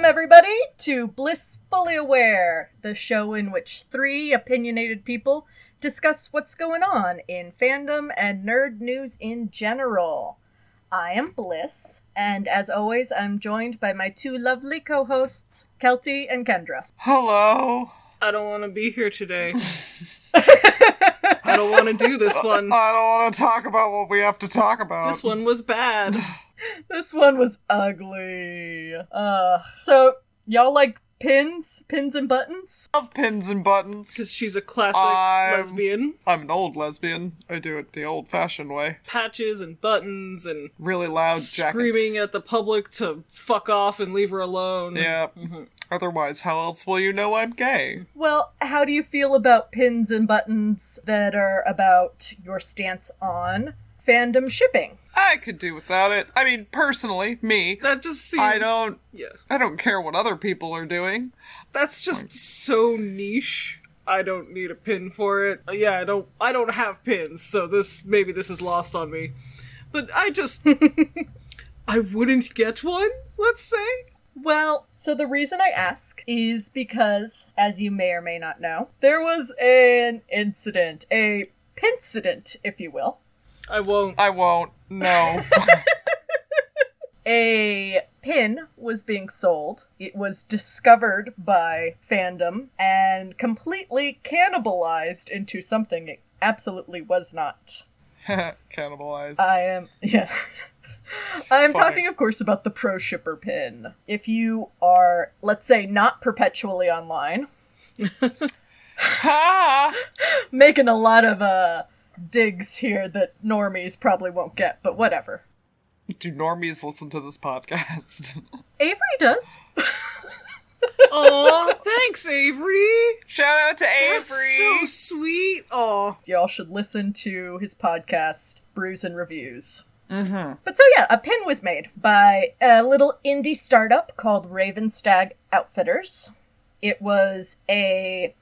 everybody, to Blissfully Aware, the show in which three opinionated people discuss what's going on in fandom and nerd news in general. I am Bliss, and as always, I'm joined by my two lovely co-hosts, Kelty and Kendra. Hello. I don't want to be here today. I don't want to do this one. I don't want to talk about what we have to talk about. This one was bad. This one was ugly. So, y'all like pins? Pins and buttons? I love pins and buttons. Because she's a classic lesbian. I'm an old lesbian. I do it the old-fashioned way. Patches and buttons and really loud jackets. Screaming at the public to fuck off and leave her alone. Yeah. Mm-hmm. Otherwise, how else will you know I'm gay? Well, how do you feel about pins and buttons that are about your stance on fandom shipping? I could do without it. I mean, personally, me. That just seems... I don't care what other people are doing. That's just so niche. I don't need a pin for it. Yeah, I don't have pins, so maybe this is lost on me. But I wouldn't get one, let's say. Well, so the reason I ask is because, as you may or may not know, there was an incident, a PINcident, if you will. I won't. No. A pin was being sold. It was discovered by fandom and completely cannibalized into something it absolutely was not. Cannibalized. I'm talking, of course, about the pro shipper pin. If you are, let's say, not perpetually online, making a lot of digs here that normies probably won't get, but whatever. Do normies listen to this podcast? Avery does. Aw, thanks, Avery. Shout out to Avery. That's so sweet. Aw. Y'all should listen to his podcast, Brews and Reviews. Mm-hmm. But so yeah, a pin was made by a little indie startup called Ravenstag Outfitters. It was a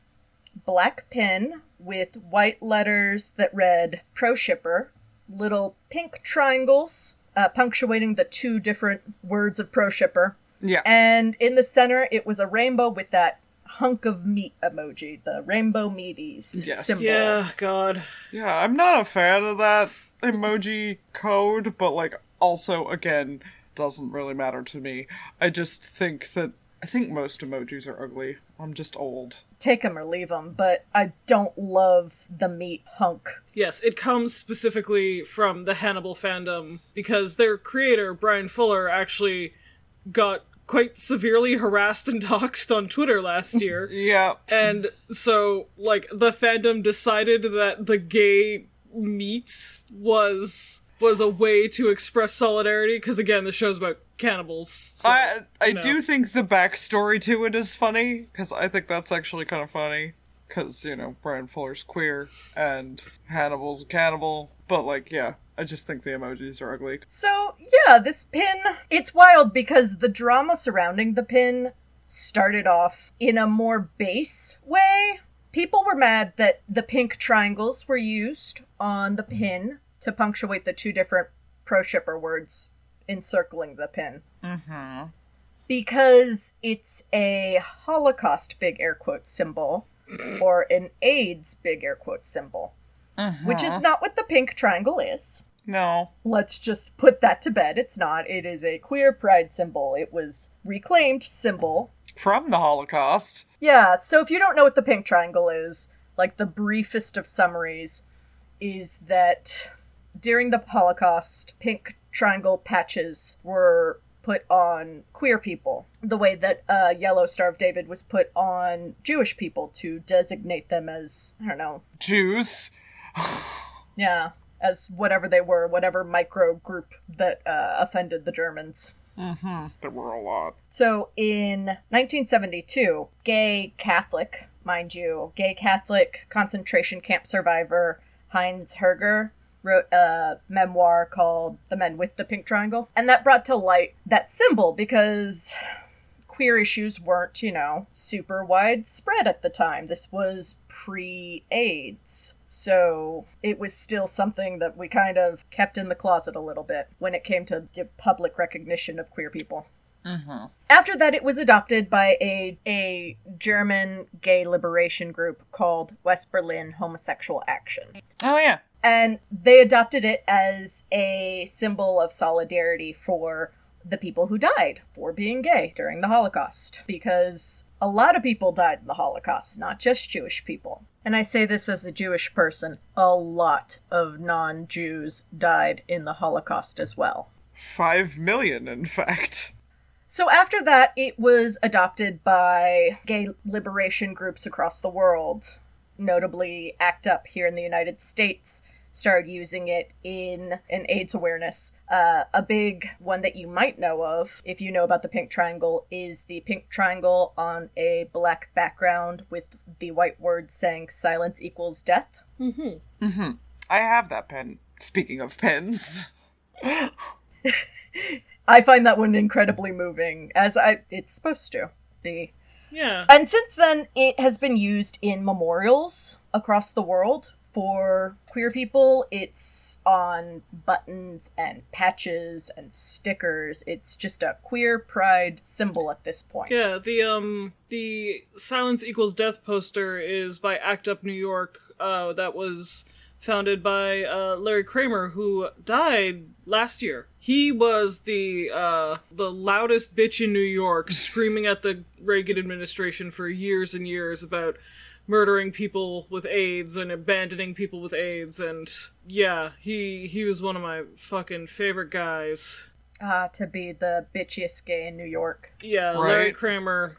black pin with white letters that read Pro Shipper, little pink triangles punctuating the two different words of Pro Shipper. Yeah. And in the center, it was a rainbow with that hunk of meat emoji, the rainbow meaties symbol. Yeah, God. Yeah, I'm not a fan of that emoji code, but also, again, doesn't really matter to me. I think most emojis are ugly. I'm just old. Take them or leave them, but I don't love the meat hunk. Yes, it comes specifically from the Hannibal fandom, because their creator, Brian Fuller, actually got quite severely harassed and doxxed on Twitter last year. Yeah. And so, the fandom decided that the gay meat was a way to express solidarity, because again, the show's about cannibals. So, I do think the backstory to it is funny, because I think that's actually kind of funny, because, Brian Fuller's queer, and Hannibal's a cannibal, but, I just think the emojis are ugly. So, yeah, this pin, it's wild, because the drama surrounding the pin started off in a more base way. People were mad that the pink triangles were used on the pin to punctuate the two different pro shipper words encircling the pin. Mm-hmm. Because it's a Holocaust big air quote symbol, or an AIDS big air quote symbol. Mm-hmm. Which is not what the pink triangle is. No. Let's just put that to bed. It's not. It is a queer pride symbol. It was reclaimed symbol. From the Holocaust. Yeah, so if you don't know what the pink triangle is, the briefest of summaries is that during the Holocaust, pink triangle patches were put on queer people, the way that Yellow Star of David was put on Jewish people to designate them as, I don't know. Jews? Yeah, as whatever they were, whatever micro group that offended the Germans. Mm-hmm. There were a lot. So in 1972, gay Catholic, mind you, gay Catholic concentration camp survivor Heinz Herger wrote a memoir called The Men with the Pink Triangle. And that brought to light that symbol because queer issues weren't, super widespread at the time. This was pre-AIDS. So it was still something that we kind of kept in the closet a little bit when it came to public recognition of queer people. After that, it was adopted by a German gay liberation group called West Berlin Homosexual Action. Oh, yeah. And they adopted it as a symbol of solidarity for the people who died for being gay during the Holocaust. Because a lot of people died in the Holocaust, not just Jewish people. And I say this as a Jewish person, a lot of non-Jews died in the Holocaust as well. 5 million, in fact. So after that, it was adopted by gay liberation groups across the world. Notably, ACT UP here in the United States started using it in an AIDS awareness. A big one that you might know of, if you know about the pink triangle, is the pink triangle on a black background with the white word saying silence equals death. I have that pen. Speaking of pens. I find that one incredibly moving, as it's supposed to be. Yeah. And since then, it has been used in memorials across the world for queer people. It's on buttons and patches and stickers. It's just a queer pride symbol at this point. Yeah, the Silence Equals Death poster is by ACT UP New York. That was founded by Larry Kramer, who died last year. He was the loudest bitch in New York, screaming at the Reagan administration for years and years about murdering people with AIDS and abandoning people with AIDS, and yeah, he was one of my fucking favorite guys. To be the bitchiest gay in New York. Yeah, Right. Larry Kramer,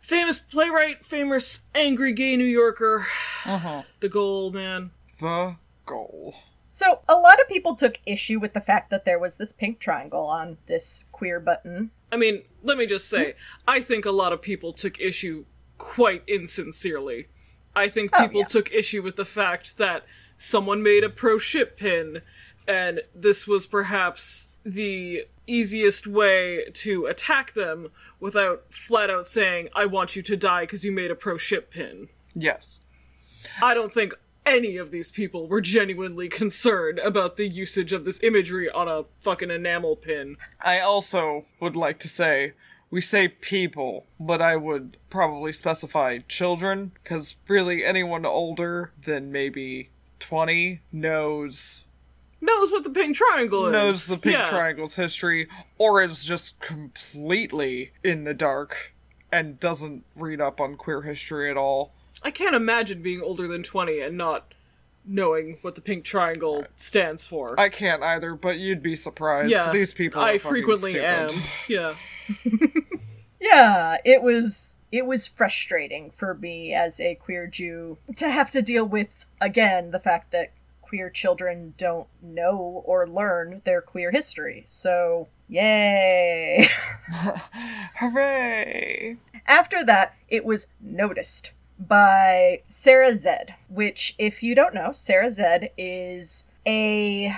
famous playwright, famous angry gay New Yorker. The goal, man. The goal. So, a lot of people took issue with the fact that there was this pink triangle on this queer button. I mean, let me just say, I think a lot of people took issue quite insincerely. I think people took issue with the fact that someone made a pro-ship pin, and this was perhaps the easiest way to attack them without flat out saying, I want you to die because you made a pro-ship pin. Yes. I don't think any of these people were genuinely concerned about the usage of this imagery on a fucking enamel pin. I also would like to say, we say people, but I would probably specify children, because really anyone older than maybe 20 knows Knows what the pink triangle is. Knows the pink Yeah. triangle's history, or is just completely in the dark and doesn't read up on queer history at all. I can't imagine being older than 20 and not knowing what the pink triangle stands for. I can't either, but you'd be surprised. Yeah, These people are I fucking frequently stupid. am. Yeah. Yeah, it was frustrating for me as a queer Jew to have to deal with, again, the fact that queer children don't know or learn their queer history. So, yay! Hooray! After that, it was noticed by Sarah Zed, which, if you don't know, Sarah Zed is a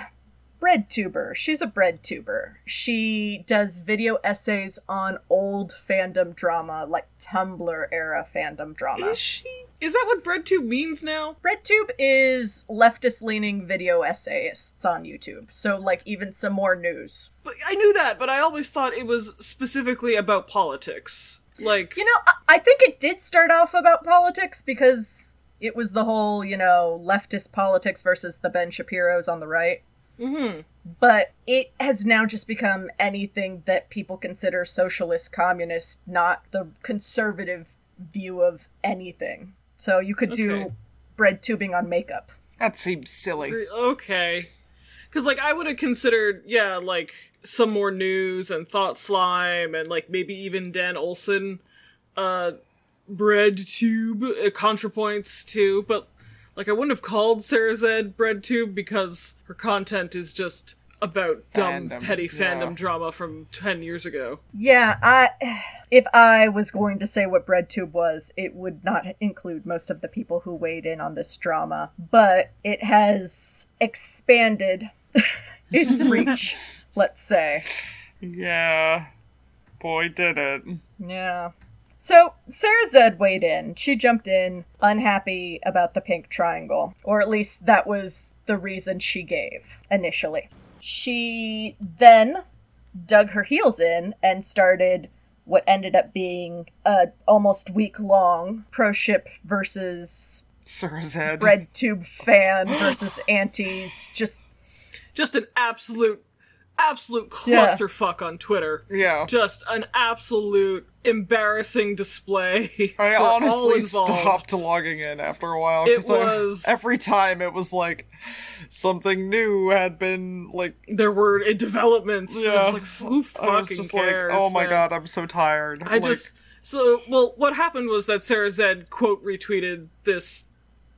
breadtuber. She's a breadtuber. She does video essays on old fandom drama, like Tumblr era fandom drama. Is she? Is that what Breadtube means now? Breadtube is leftist-leaning video essayists on YouTube, so, like, even some more news. But I knew that, but I always thought it was specifically about politics. Like, You know, I think it did start off about politics because it was the whole, leftist politics versus the Ben Shapiros on the right. mm-hmm. But it has now just become anything that people consider socialist, communist, not the conservative view of anything. So you could do bread tubing on makeup. That seems silly. Okay. Because, like, I would have considered, some more news and Thought Slime and, maybe even Dan Olson, Breadtube, ContraPoints, too. But, I wouldn't have called Sarah Zed Breadtube because her content is just about dumb, petty fandom drama from 10 years ago. Yeah, if I was going to say what breadtube was, it would not include most of the people who weighed in on this drama. But it has expanded its reach, let's say. Yeah. Boy, did it. Yeah. So, Sarah Zed weighed in. She jumped in, unhappy about the pink triangle. Or at least that was the reason she gave, initially. She then dug her heels in and started what ended up being a almost week-long pro ship versus Sarah Zed. Breadtube fan versus antis. Just an absolute clusterfuck on Twitter. Yeah. Just an absolute embarrassing display. I for all honestly involved. stopped logging in after a while. It was... every time it was like something new had been like... There were developments. Yeah. I was like, who fucking cares? Like, oh my man? god, I'm so tired. What happened was that Sarah Zed quote retweeted this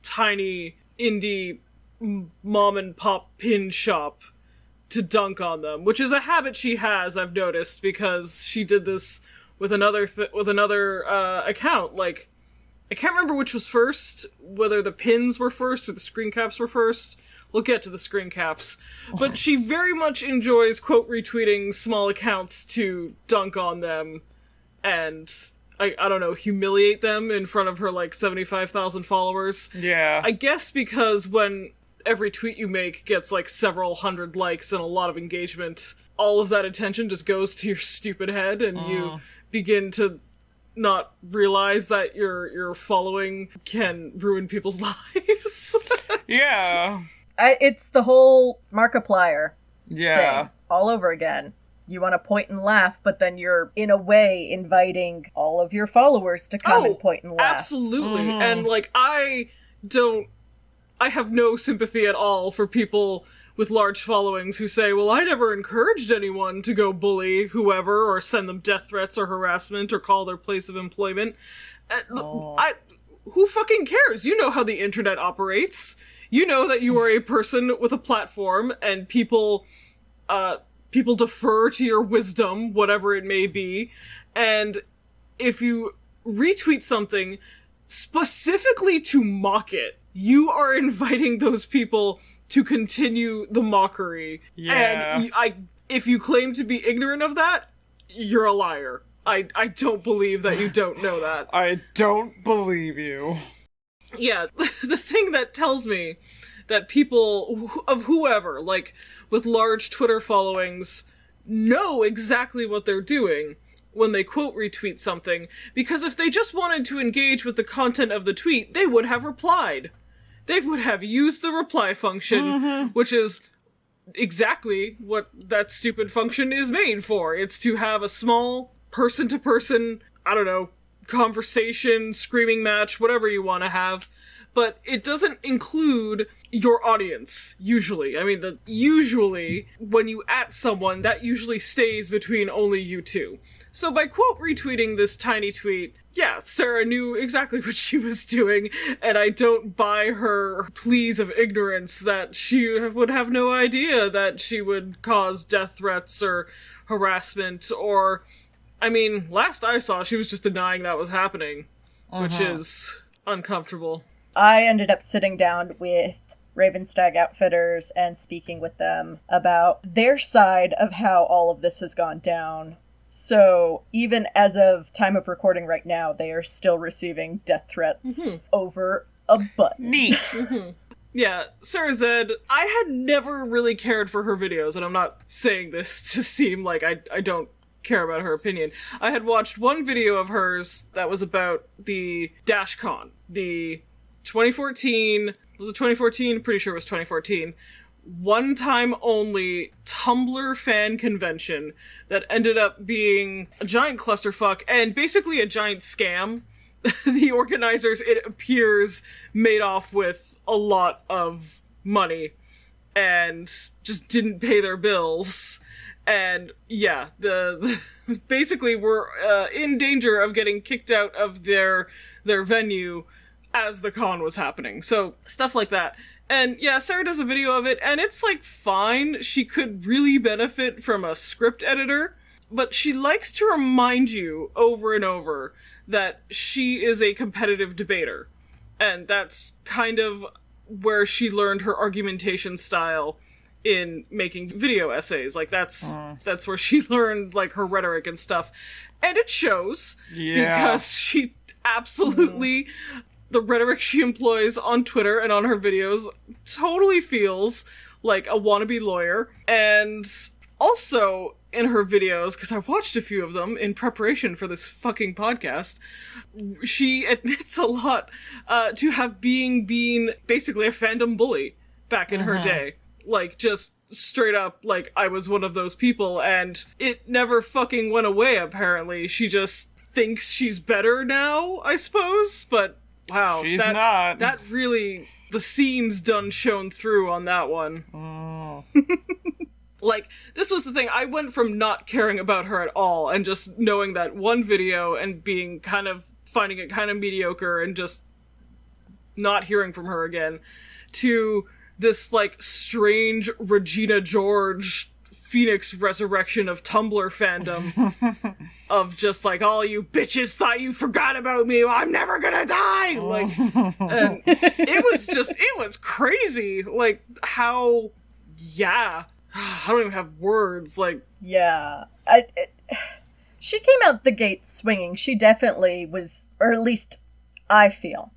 tiny indie mom and pop pin shop to dunk on them, which is a habit she has, I've noticed, because she did this with another account. Like, I can't remember which was first, whether the pins were first or the screen caps were first. We'll get to the screen caps. But she very much enjoys quote retweeting small accounts to dunk on them and, I don't know, humiliate them in front of her, like, 75,000 followers. Yeah. I guess because when every tweet you make gets like several hundred likes and a lot of engagement, all of that attention just goes to your stupid head, and you begin to not realize that your following can ruin people's lives. Yeah. It's the whole Markiplier thing all over again. You want to point and laugh, but then you're, in a way, inviting all of your followers to come and point and laugh. Absolutely. And, like, I have no sympathy at all for people with large followings who say, well, I never encouraged anyone to go bully whoever or send them death threats or harassment or call their place of employment. Who fucking cares? You know how the internet operates. You know that you are a person with a platform and people defer to your wisdom, whatever it may be. And if you retweet something specifically to mock it, you are inviting those people to continue the mockery. Yeah. And if you claim to be ignorant of that, you're a liar. I don't believe that you don't know that. I don't believe you. Yeah, the thing that tells me that people of whoever, like, with large Twitter followings, know exactly what they're doing when they quote retweet something, because if they just wanted to engage with the content of the tweet, they would have replied. They would have used the reply function, which is exactly what that stupid function is made for. It's to have a small person-to-person, I don't know, conversation, screaming match, whatever you want to have, but it doesn't include your audience, usually. I mean, usually, when you at someone, that usually stays between only you two. So by quote retweeting this tiny tweet, yeah, Sarah knew exactly what she was doing, and I don't buy her pleas of ignorance that she would have no idea that she would cause death threats or harassment, or, I mean, last I saw, she was just denying that was happening, which is uncomfortable. I ended up sitting down with Ravenstag Outfitters and speaking with them about their side of how all of this has gone down. So, even as of time of recording right now, they are still receiving death threats over a button. Neat. Yeah, Sarah Zed, I had never really cared for her videos, and I'm not saying this to seem like I don't care about her opinion. I had watched one video of hers that was about the DashCon, the 2014, was it 2014? Pretty sure it was 2014. One-time only Tumblr fan convention that ended up being a giant clusterfuck and basically a giant scam. The organizers, it appears, made off with a lot of money and just didn't pay their bills. And yeah, the basically were in danger of getting kicked out of their venue as the con was happening. So stuff like that. And yeah, Sarah does a video of it, and it's, like, fine. She could really benefit from a script editor, but she likes to remind you over and over that she is a competitive debater. And that's kind of where she learned her argumentation style in making video essays. Like, that's where she learned, like, her rhetoric and stuff. And it shows. Yeah. Because she absolutely... The rhetoric she employs on Twitter and on her videos totally feels like a wannabe lawyer. And also, in her videos, because I watched a few of them in preparation for this fucking podcast, she admits a lot to have been basically a fandom bully back in her day. Like, just straight up, like, I was one of those people, and it never fucking went away, apparently. She just thinks she's better now, I suppose, but wow. She's not. That really, the seams done shone through on that one. Oh. Like, this was the thing, I went from not caring about her at all, and just knowing that one video, and finding it kind of mediocre, and just not hearing from her again, to this, like, strange Regina George Phoenix resurrection of Tumblr fandom of just like, all you bitches thought you forgot about me, well, I'm never gonna die! Like, and it was crazy, like, how, I don't even have words, like... Yeah, she came out the gate swinging. She definitely was, or at least I feel,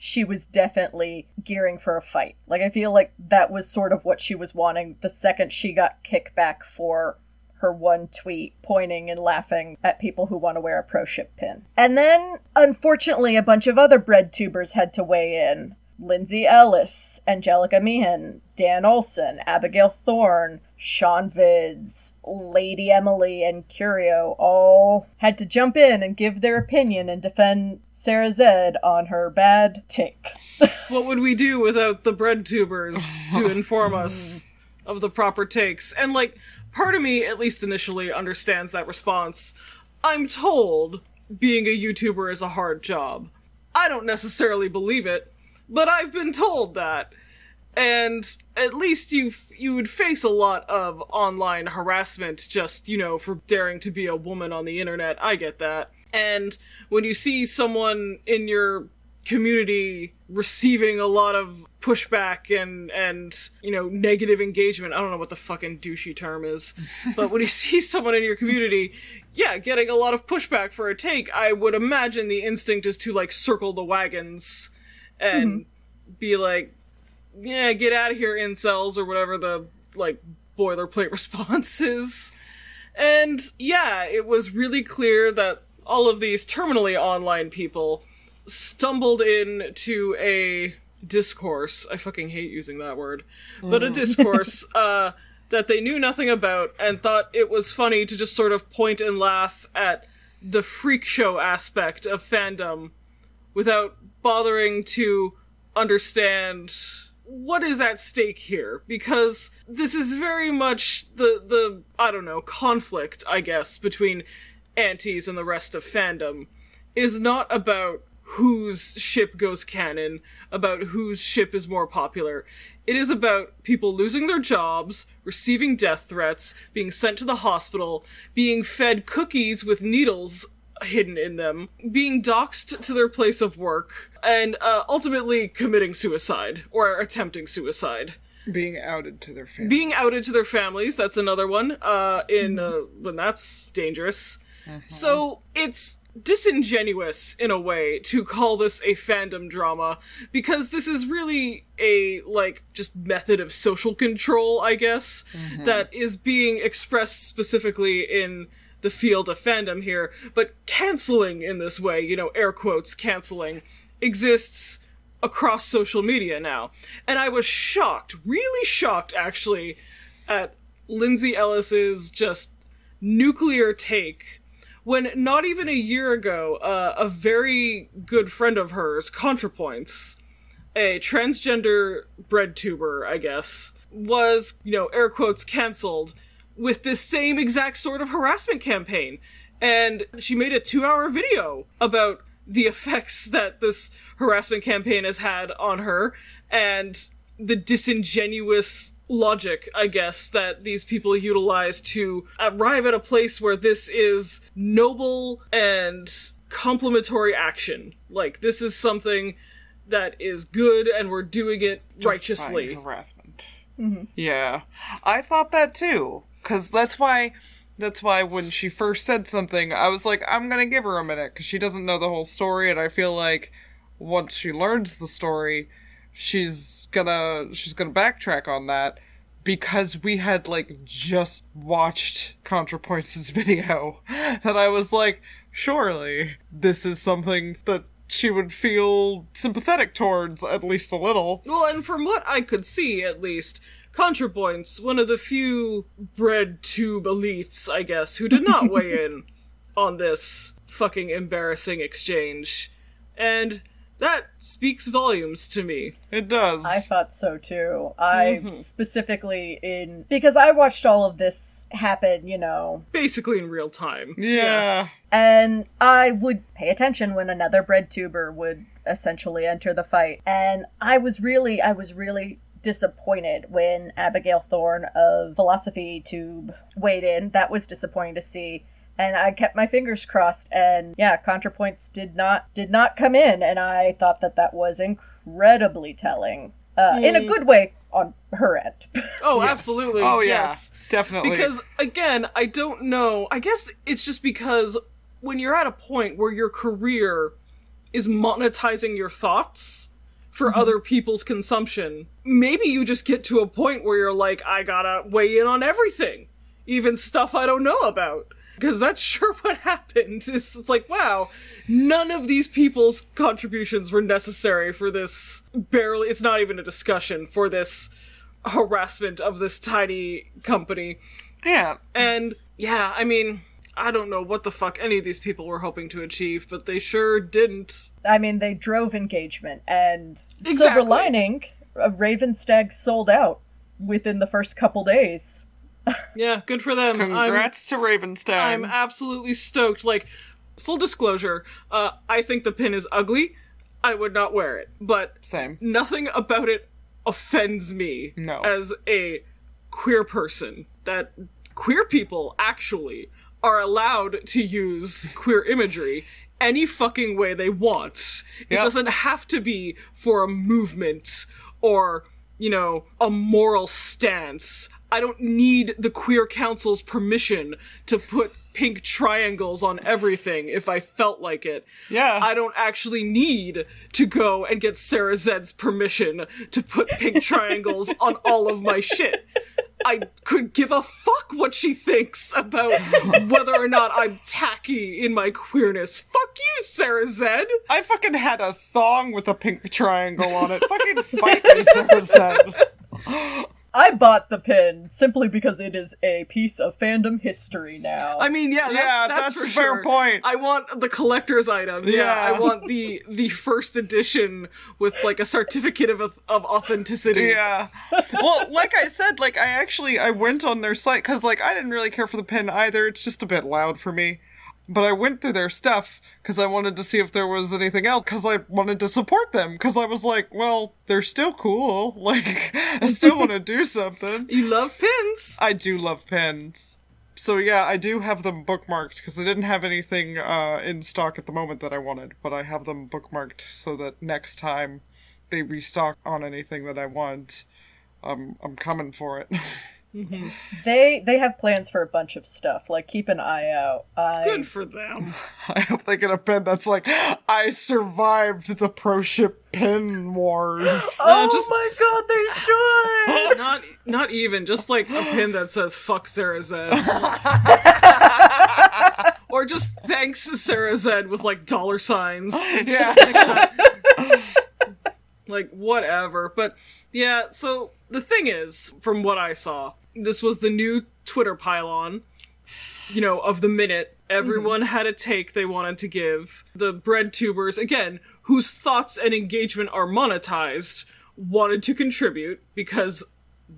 she was definitely gearing for a fight. Like, I feel like that was sort of what she was wanting the second she got kickback for her one tweet pointing and laughing at people who want to wear a pro ship pin. And then, unfortunately, a bunch of other Breadtubers had to weigh in. Lindsay Ellis, Angelica Meehan, Dan Olson, Abigail Thorne, Sean Vids, Lady Emily, and Curio all had to jump in and give their opinion and defend Sarah Zed on her bad take. What would we do without the Breadtubers to inform us of the proper takes? And, like, part of me, at least initially, understands that response. I'm told being a YouTuber is a hard job. I don't necessarily believe it, but I've been told that. And at least you would face a lot of online harassment just, for daring to be a woman on the internet. I get that. And when you see someone in your community receiving a lot of pushback and negative engagement, I don't know what the fucking douchey term is, but when you see someone in your community, getting a lot of pushback for a take, I would imagine the instinct is to, like, circle the wagons and be like, get out of here, incels, or whatever the, like, boilerplate response is. And, it was really clear that all of these terminally online people stumbled into a discourse, I fucking hate using that word, but a discourse, that they knew nothing about, and thought it was funny to just sort of point and laugh at the freak show aspect of fandom without bothering to understand what is at stake here, because this is very much the conflict, I guess, between antis and the rest of fandom is not about whose ship goes canon, about whose ship is more popular. It is about people losing their jobs, receiving death threats, being sent to the hospital, being fed cookies with needles hidden in them, being doxxed to their place of work, and ultimately committing suicide, or attempting suicide. Being outed to their families. Being outed to their families, that's another one, when that's dangerous. So, it's disingenuous, in a way, to call this a fandom drama, because this is really a, just method of social control, I guess, that is being expressed specifically in the field of fandom here, but canceling in this way, air quotes, canceling, exists across social media now. And I was shocked, really shocked, actually, at Lindsay Ellis's just nuclear take, when not even a year ago, a very good friend of hers, ContraPoints, a transgender Breadtuber, I guess, was, air quotes, cancelled with this same exact sort of harassment campaign. And she made a 2-hour video about the effects that this harassment campaign has had on her, and the disingenuous logic, I guess, that these people utilize to arrive at a place where this is noble and complimentary action. Like, this is something that is good, and we're doing it righteously. Harassment. Yeah. I thought that too. Because that's why when she first said something, I was like, I'm gonna give her a minute, because she doesn't know the whole story, and I feel like once she learns the story, she's gonna backtrack on that. because we had, like, just watched ContraPoints' video, that I was like, surely this is something that she would feel sympathetic towards, at least a little. Well, and from what I could see, at least, ContraPoints, one of the few Breadtube elites, I guess, who did not weigh in on this fucking embarrassing exchange. And that speaks volumes to me. It does. I thought so too. Specifically because I watched all of this happen, basically in real time. Yeah. And I would pay attention when another Breadtuber would essentially enter the fight. And I was really disappointed when Abigail Thorne of Philosophy Tube weighed in. That was disappointing to see. And I kept my fingers crossed, and yeah, ContraPoints did not come in, and I thought that was incredibly telling. In a good way on her end. Oh, yes. Absolutely. Oh, yeah. Yes. Definitely. Because, again, I don't know. I guess it's just because when you're at a point where your career is monetizing your thoughts for other people's consumption, maybe you just get to a point where you're like, I gotta weigh in on everything. Even stuff I don't know about. Because that's sure what happened. It's like, wow, none of these people's contributions were necessary for this it's not even a discussion, for this harassment of this tiny company. Yeah. And, yeah, I mean, I don't know what the fuck any of these people were hoping to achieve, but they sure didn't. I mean, they drove engagement, and Exactly. silver lining, Ravenstag sold out within the first couple days. Yeah, good for them. Congrats to Ravenstag. I'm absolutely stoked. Like, full disclosure, I think the pin is ugly. I would not wear it. But Same. Nothing about it offends me as a queer person. That queer people, actually, are allowed to use queer imagery any fucking way they want. It doesn't have to be for a movement or, a moral stance. I don't need the Queer Council's permission to put pink triangles on everything if I felt like it. Yeah. I don't actually need to go and get Sarah Zed's permission to put pink triangles on all of my shit. I could give a fuck what she thinks about whether or not I'm tacky in my queerness. Fuck you, Sarah Zed! I fucking had a thong with a pink triangle on it. Fucking fight me, Sarah Zed. I bought the pin simply because it is a piece of fandom history now. I mean, that's a for fair sure. point. I want the collector's item. Yeah, I want the first edition with, like, a certificate of authenticity. Yeah. Well, like I said, like, I went on their site, because, like, I didn't really care for the pin either. It's just a bit loud for me. But I went through their stuff because I wanted to see if there was anything else, because I wanted to support them, because I was like, well, they're still cool. Like, I still want to do something. You love pins! I do love pins. So yeah, I do have them bookmarked, because they didn't have anything in stock at the moment that I wanted, but I have them bookmarked so that next time they restock on anything that I want, I'm coming for it. Mm-hmm. They have plans for a bunch of stuff. Like, keep an eye out. Good for them. I hope they get a pin that's like, I survived the pro ship pin wars. My god, they should! Not even, just like a pin that says fuck Sarah Zed. Or just thanks Sarah Zed with, like, dollar signs. Yeah. Like, whatever. But, yeah, so the thing is, from what I saw, this was the new Twitter pylon, of the minute. Everyone had a take they wanted to give. The Breadtubers, again, whose thoughts and engagement are monetized, wanted to contribute, because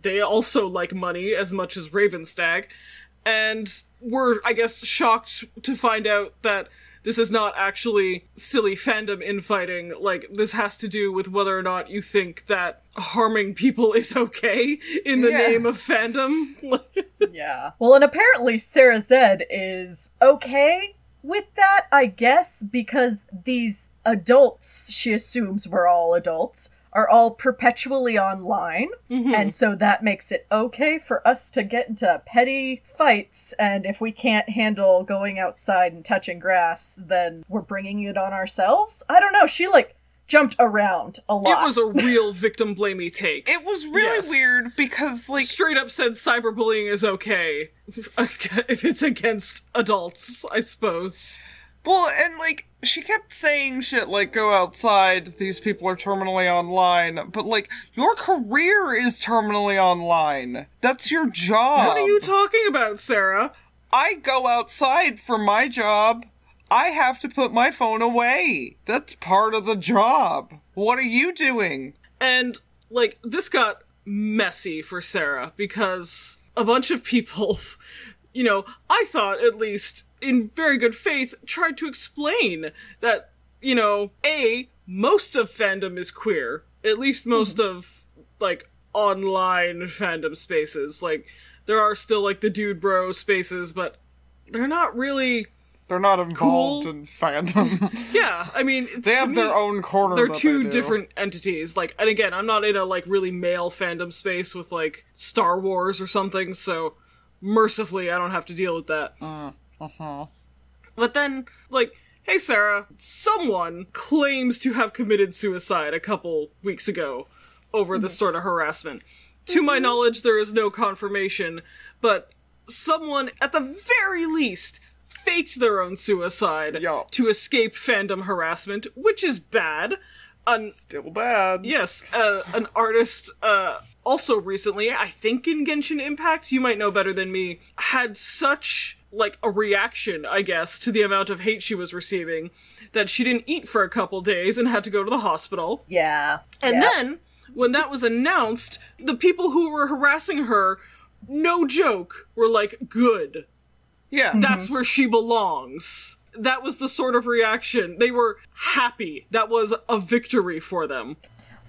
they also like money as much as Ravenstag, and were, I guess, shocked to find out that this is not actually silly fandom infighting. Like, this has to do with whether or not you think that harming people is okay in the name of fandom. Yeah. Well, and apparently Sarah Zed is okay with that, I guess, because these adults, she assumes we're all adults, are all perpetually online, and so that makes it okay for us to get into petty fights, and if we can't handle going outside and touching grass, then we're bringing it on ourselves? I don't know, she jumped around a lot. It was a real victim-blamey take. It was really weird because, like... Straight up said cyberbullying is okay if it's against adults, I suppose. Well, and, like, she kept saying shit like, go outside, these people are terminally online, but, like, your career is terminally online. That's your job. What are you talking about, Sarah? I go outside for my job. I have to put my phone away. That's part of the job. What are you doing? And, like, this got messy for Sarah, because a bunch of people, you know, I thought, at least, in very good faith, tried to explain that, you know, most of fandom is queer. At least most of, like, online fandom spaces. Like, there are still, like, the dude bro spaces, but they're not really... They're not involved in fandom. Yeah, I mean... They have their own corner. They're two different entities. Like, and again, I'm not in a, like, really male fandom space with, like, Star Wars or something, so mercifully I don't have to deal with that. But then, like, hey Sarah, someone claims to have committed suicide a couple weeks ago over this sort of harassment. To my knowledge, there is no confirmation, but someone, at the very least, faked their own suicide to escape fandom harassment, which is bad. Still bad. Yes, an artist, also recently, I think in Genshin Impact, you might know better than me, had such, like, a reaction, I guess, to the amount of hate she was receiving, that she didn't eat for a couple days and had to go to the hospital. Yeah. And then, when that was announced, the people who were harassing her, no joke, were like, good. Yeah. That's where she belongs. That was the sort of reaction. They were happy. That was a victory for them.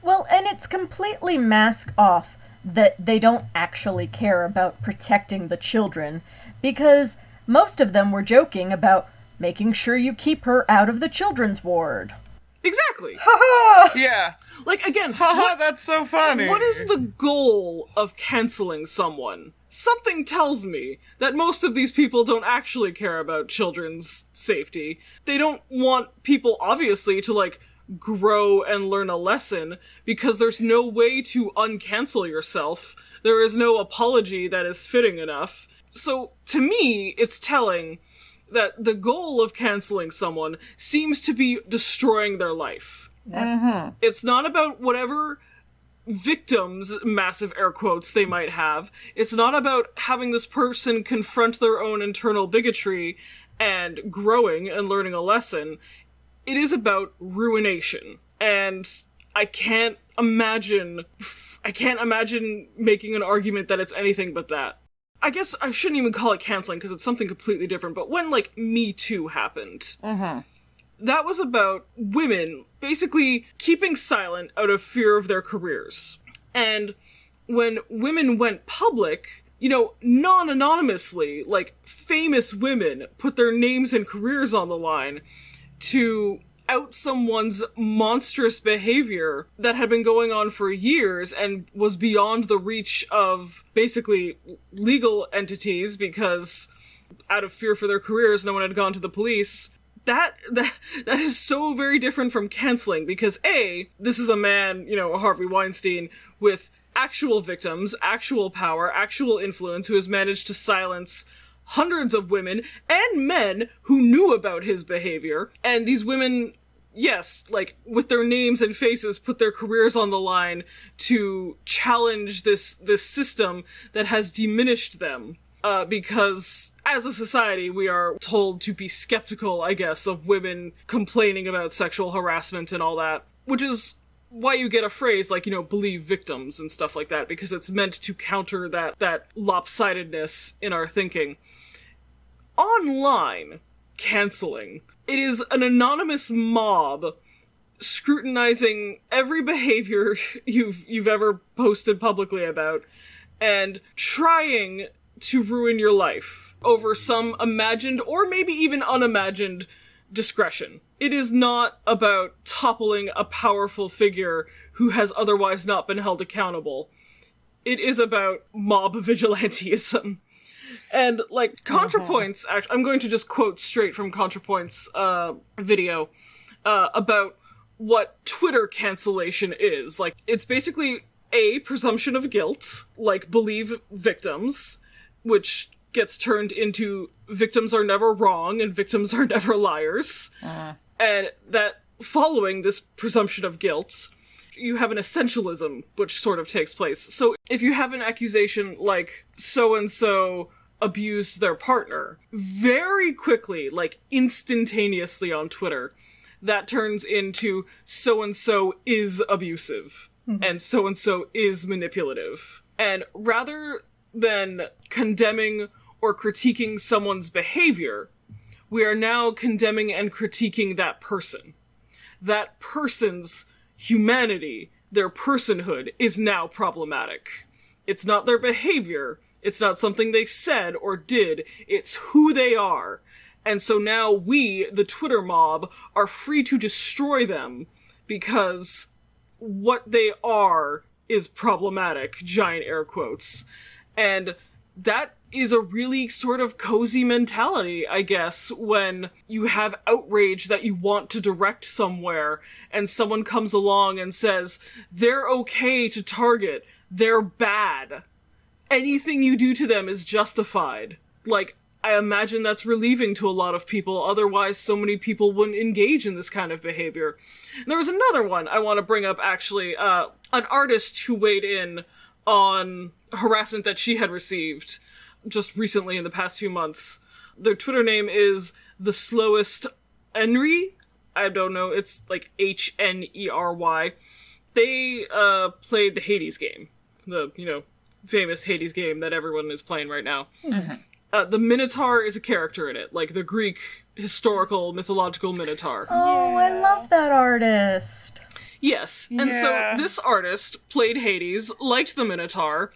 Well, and it's completely mask off that they don't actually care about protecting the children, because most of them were joking about making sure you keep her out of the children's ward. Exactly. Ha-ha! Yeah. Like, again, haha, that's so funny. What is the goal of canceling someone? Something tells me that most of these people don't actually care about children's safety. They don't want people, obviously, to, like, grow and learn a lesson, because there's no way to uncancel yourself. There is no apology that is fitting enough. So, to me, it's telling that the goal of canceling someone seems to be destroying their life. It's not about whatever victims, massive air quotes, they might have. It's not about having this person confront their own internal bigotry and growing and learning a lesson. It is about ruination. And I can't imagine making an argument that it's anything but that. I guess I shouldn't even call it canceling, because it's something completely different, but when, like, Me Too happened, that was about women basically keeping silent out of fear of their careers. And when women went public, you know, non-anonymously, like, famous women put their names and careers on the line to out someone's monstrous behavior that had been going on for years and was beyond the reach of basically legal entities, because out of fear for their careers, no one had gone to the police. That is so very different from canceling, because this is a man, you know, Harvey Weinstein, with actual victims, actual power, actual influence, who has managed to silence hundreds of women and men who knew about his behavior. And these women, yes, like, with their names and faces, put their careers on the line to challenge this system that has diminished them. Because as a society, we are told to be skeptical, I guess, of women complaining about sexual harassment and all that. Which is why you get a phrase like, you know, believe victims and stuff like that, because it's meant to counter that lopsidedness in our thinking. Online canceling. It is an anonymous mob scrutinizing every behavior you've ever posted publicly about and trying to ruin your life over some imagined or maybe even unimagined discretion. It is not about toppling a powerful figure who has otherwise not been held accountable. It is about mob vigilantism. And, like, ContraPoint's, I'm going to just quote straight from ContraPoint's video about what Twitter cancellation is. Like, it's basically a presumption of guilt, like believe victims, which gets turned into victims are never wrong and victims are never liars. And that following this presumption of guilt, you have an essentialism which sort of takes place. So if you have an accusation like so-and-so abused their partner, very quickly, like instantaneously on Twitter, that turns into so-and-so is abusive and so-and-so is manipulative. And rather than condemning or critiquing someone's behavior, we are now condemning and critiquing that person. That person's humanity, their personhood, is now problematic. It's not their behavior, it's not something they said or did, it's who they are. And so now we, the Twitter mob, are free to destroy them because what they are is problematic, giant air quotes. And that is a really sort of cozy mentality, I guess, when you have outrage that you want to direct somewhere and someone comes along and says, they're okay to target, they're bad. Anything you do to them is justified. Like, I imagine that's relieving to a lot of people, otherwise so many people wouldn't engage in this kind of behavior. And there was another one I want to bring up, actually, an artist who weighed in on harassment that she had received just recently in the past few months. Their Twitter name is The Slowest Henry. I don't know, it's like Hnery. They played the Hades game. The, famous Hades game that everyone is playing right now. The Minotaur is a character in it, like the Greek historical mythological Minotaur. Oh, I love that artist. Yes, and so this artist played Hades, liked the Minotaur,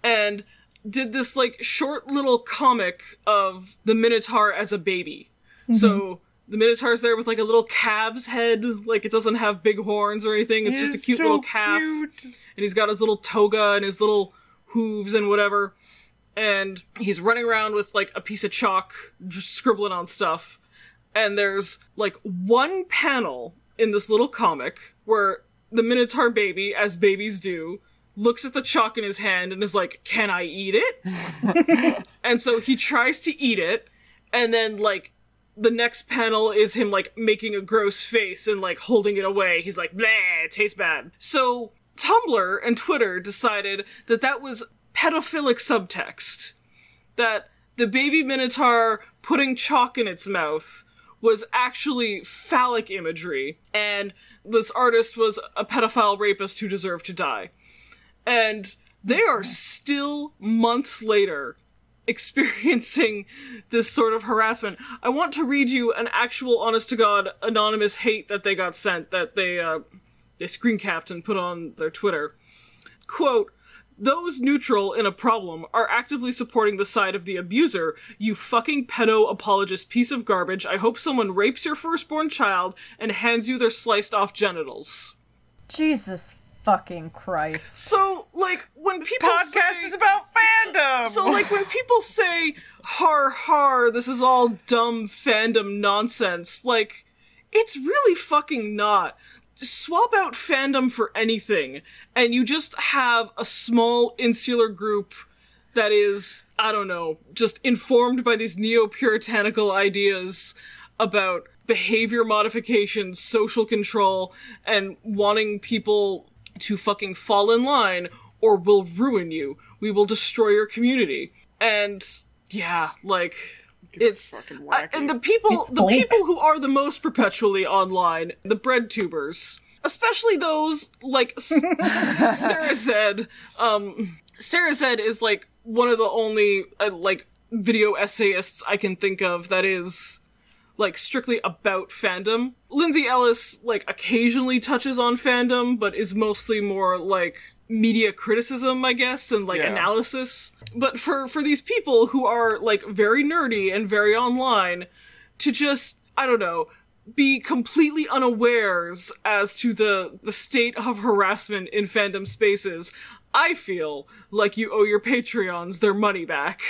and did this, like, short little comic of the Minotaur as a baby. So the Minotaur's there with, like, a little calf's head, like, it doesn't have big horns or anything, it's just a cute little calf. Cute. And he's got his little toga and his little hooves and whatever. And he's running around with, like, a piece of chalk, just scribbling on stuff. And there's, like, one panel in this little comic where the Minotaur baby, as babies do, looks at the chalk in his hand and is like, can I eat it? And so he tries to eat it, and then, like, the next panel is him, like, making a gross face and, like, holding it away. He's like, bleh, it tastes bad. So Tumblr and Twitter decided that that was pedophilic subtext. That the baby Minotaur putting chalk in its mouth was actually phallic imagery, and this artist was a pedophile rapist who deserved to die. And they are still, months later, experiencing this sort of harassment. I want to read you an actual, honest-to-God, anonymous hate that they got sent, that they screen capped and put on their Twitter. Quote, "Those neutral in a problem are actively supporting the side of the abuser. You fucking pedo-apologist piece of garbage. I hope someone rapes your firstborn child and hands you their sliced-off genitals." Jesus fucking Christ. So, like, when people Podcast is about fandom! So, like, when people say, har har, this is all dumb fandom nonsense, like, it's really fucking not. Just swap out fandom for anything, and you just have a small, insular group that is, I don't know, just informed by these neo-puritanical ideas about behavior modification, social control, and wanting people to fucking fall in line, or we'll ruin you. We will destroy your community. And, yeah, like, it's fucking wacky. And the people who are the most perpetually online, the Breadtubers, especially those, like, Sarah Zed. Sarah Zed is, like, one of the only, like, video essayists I can think of that is, like, strictly about fandom. Lindsay Ellis, like, occasionally touches on fandom, but is mostly more, like, media criticism, I guess, and, like, analysis. But for these people who are, like, very nerdy and very online, to just, I don't know, be completely unawares as to the state of harassment in fandom spaces, I feel like you owe your Patreons their money back.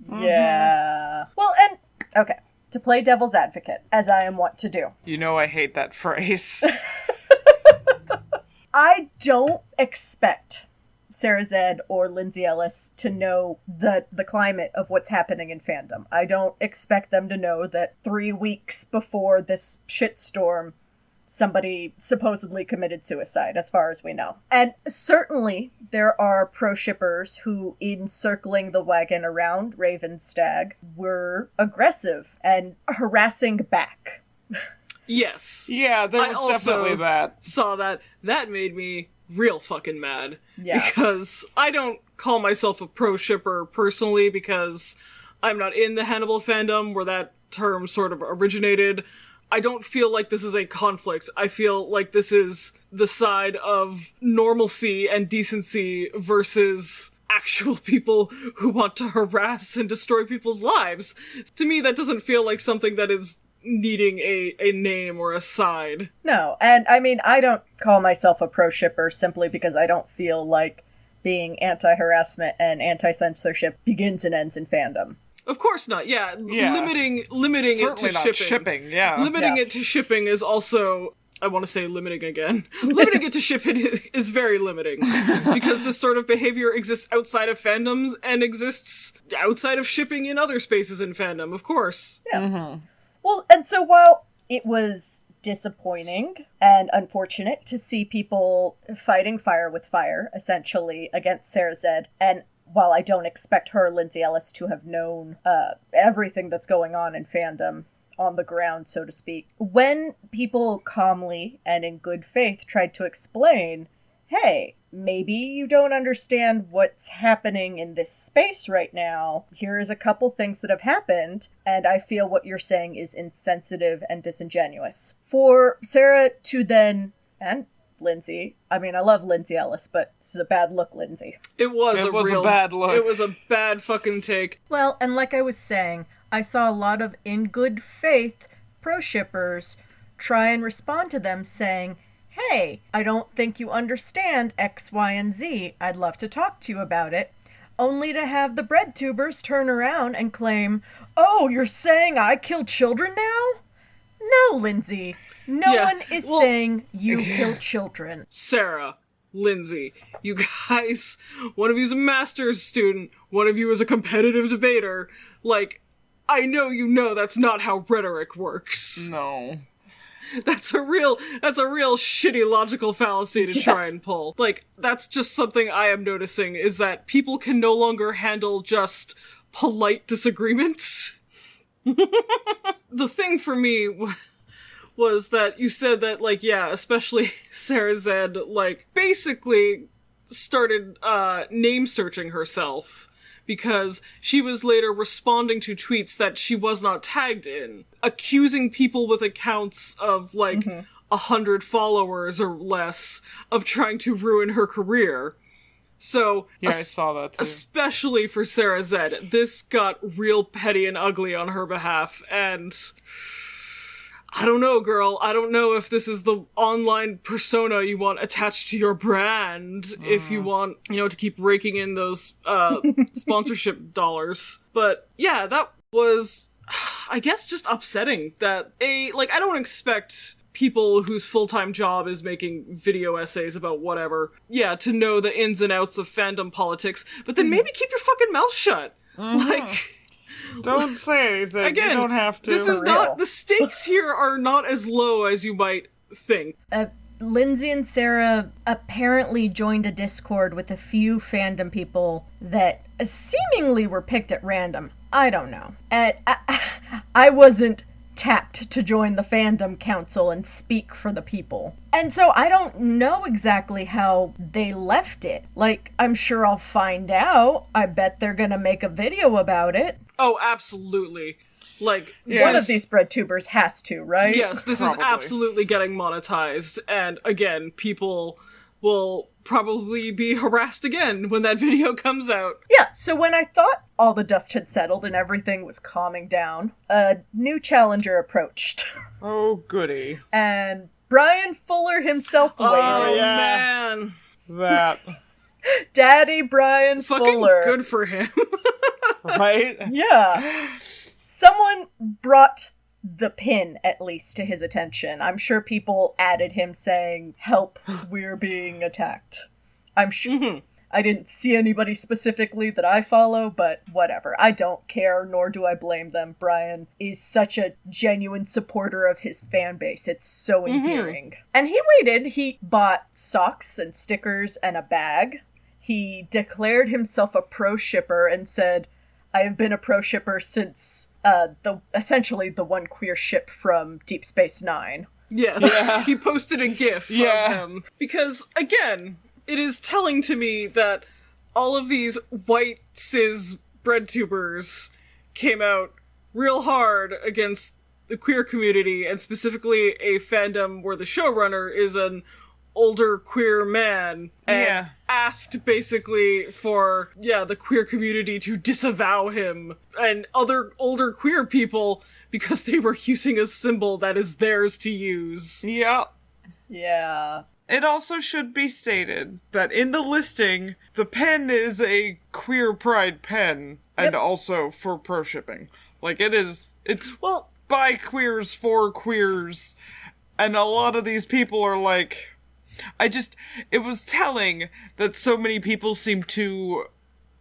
Yeah. Well, and, okay. To play devil's advocate, as I am wont to do. You know I hate that phrase. I don't expect Sarah Zed or Lindsay Ellis to know the climate of what's happening in fandom. I don't expect them to know that 3 weeks before this shitstorm, somebody supposedly committed suicide, as far as we know. And certainly there are pro-shippers who, in circling the wagon around Ravenstag, were aggressive and harassing back. Yes. Yeah, there was definitely that. Saw that. That made me real fucking mad. Yeah. Because I don't call myself a pro-shipper personally, because I'm not in the Hannibal fandom where that term sort of originated. I don't feel like this is a conflict. I feel like this is the side of normalcy and decency versus actual people who want to harass and destroy people's lives. To me, that doesn't feel like something that is needing a name or a side. No, and I mean, I don't call myself a pro-shipper simply because I don't feel like being anti-harassment and anti-censorship begins and ends in fandom. Of course not. Yeah. Limiting Certainly it to not shipping. Yeah. Limiting it to shipping is also, I want to say limiting again. Limiting it to shipping is very limiting. Because this sort of behavior exists outside of fandoms and exists outside of shipping in other spaces in fandom, of course. Yeah. Mm-hmm. Well, and so while it was disappointing and unfortunate to see people fighting fire with fire, essentially, against Sarah Zed, and while I don't expect her, Lindsay Ellis, to have known everything that's going on in fandom on the ground, so to speak, when people calmly and in good faith tried to explain, hey, maybe you don't understand what's happening in this space right now. Here is a couple things that have happened, and I feel what you're saying is insensitive and disingenuous. For Sarah to then, and Lindsay, I mean, I love Lindsay Ellis, but this is a bad look, Lindsay. It was a bad look. It was a bad fucking take. Well, and like I was saying, I saw a lot of in good faith pro-shippers try and respond to them saying, hey, I don't think you understand X, Y, and Z. I'd love to talk to you about it. Only to have the Breadtubers turn around and claim, oh, you're saying I kill children now? No, Lindsay. No one is saying you kill children. Sarah, Lindsay, you guys, one of you's a master's student, one of you is a competitive debater. Like, I know that's not how rhetoric works. No. That's a real shitty logical fallacy to try and pull. Like, that's just something I am noticing, is that people can no longer handle just polite disagreements. The thing for me was that you said that, like, yeah, especially Sarah Zed, like, basically started name searching herself because she was later responding to tweets that she was not tagged in, accusing people with accounts of, like, 100 followers or less of trying to ruin her career. So, yeah, I saw that too. Especially for Sarah Zed, this got real petty and ugly on her behalf, and I don't know, girl. I don't know if this is the online persona you want attached to your brand, if you want, to keep raking in those sponsorship dollars. But yeah, that was, I guess, just upsetting that I don't expect people whose full-time job is making video essays about whatever, to know the ins and outs of fandom politics, but then maybe keep your fucking mouth shut. Like, don't say anything. Again, you don't have to. This is not, the stakes here are not as low as you might think. Lindsay and Sarah apparently joined a Discord with a few fandom people that seemingly were picked at random. I don't know. I wasn't tapped to join the fandom council and speak for the people. And so I don't know exactly how they left it. Like, I'm sure I'll find out. I bet they're gonna make a video about it. Oh, absolutely. Like, one of these Breadtubers has to, right? Yes, this is absolutely getting monetized. And again, people will probably be harassed again when that video comes out. Yeah, so when I thought all the dust had settled and everything was calming down, a new challenger approached. Oh, goody. And Brian Fuller himself waited. Oh, man. That. Daddy Brian Fuller. Fucking good for him. Right? Yeah. Someone brought the pin, at least, to his attention. I'm sure people added him saying, "Help, we're being attacked." I'm sure. I didn't see anybody specifically that I follow, but whatever. I don't care, nor do I blame them. Brian is such a genuine supporter of his fan base. It's so endearing. And he waited. He bought socks and stickers and a bag. He declared himself a pro shipper and said, "I have been a pro shipper since essentially the one queer ship from Deep Space Nine." Yeah. He posted a GIF of him. Because, again, it is telling to me that all of these white cis breadtubers came out real hard against the queer community, and specifically a fandom where the showrunner is an older queer man, and asked basically for the queer community to disavow him and other older queer people because they were using a symbol that is theirs to use. Yeah. It also should be stated that in the listing, the pen is a queer pride pen, and also for pro shipping. Like, it's by queers for queers, and a lot of these people are like, it was telling that so many people seem to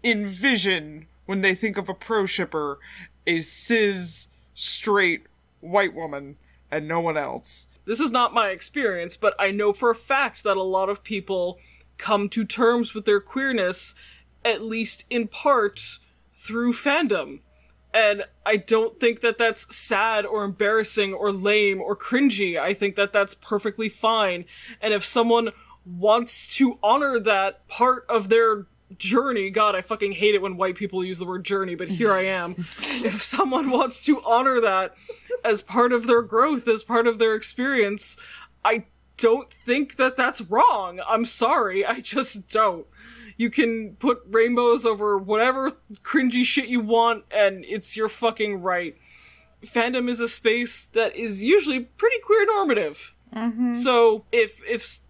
envision, when they think of a pro shipper, a cis, straight, white woman, and no one else. This is not my experience, but I know for a fact that a lot of people come to terms with their queerness, at least in part, through fandom. And I don't think that that's sad or embarrassing or lame or cringy. I think that that's perfectly fine. And if someone wants to honor that part of their journey, God, I fucking hate it when white people use the word journey, but here I am. If someone wants to honor that as part of their growth, as part of their experience, I don't think that that's wrong. I'm sorry, I just don't. You can put rainbows over whatever cringy shit you want, and it's your fucking right. Fandom is a space that is usually pretty queer normative. So if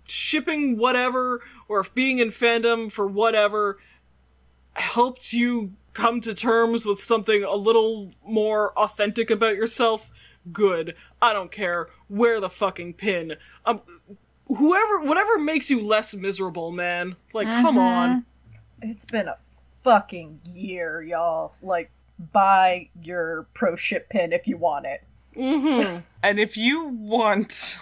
shipping whatever, or if being in fandom for whatever helped you come to terms with something a little more authentic about yourself, good. I don't care. Wear the fucking pin. Whatever makes you less miserable, man. Like, come on. It's been a fucking year, y'all. Like, buy your pro ship pin if you want it. And if you want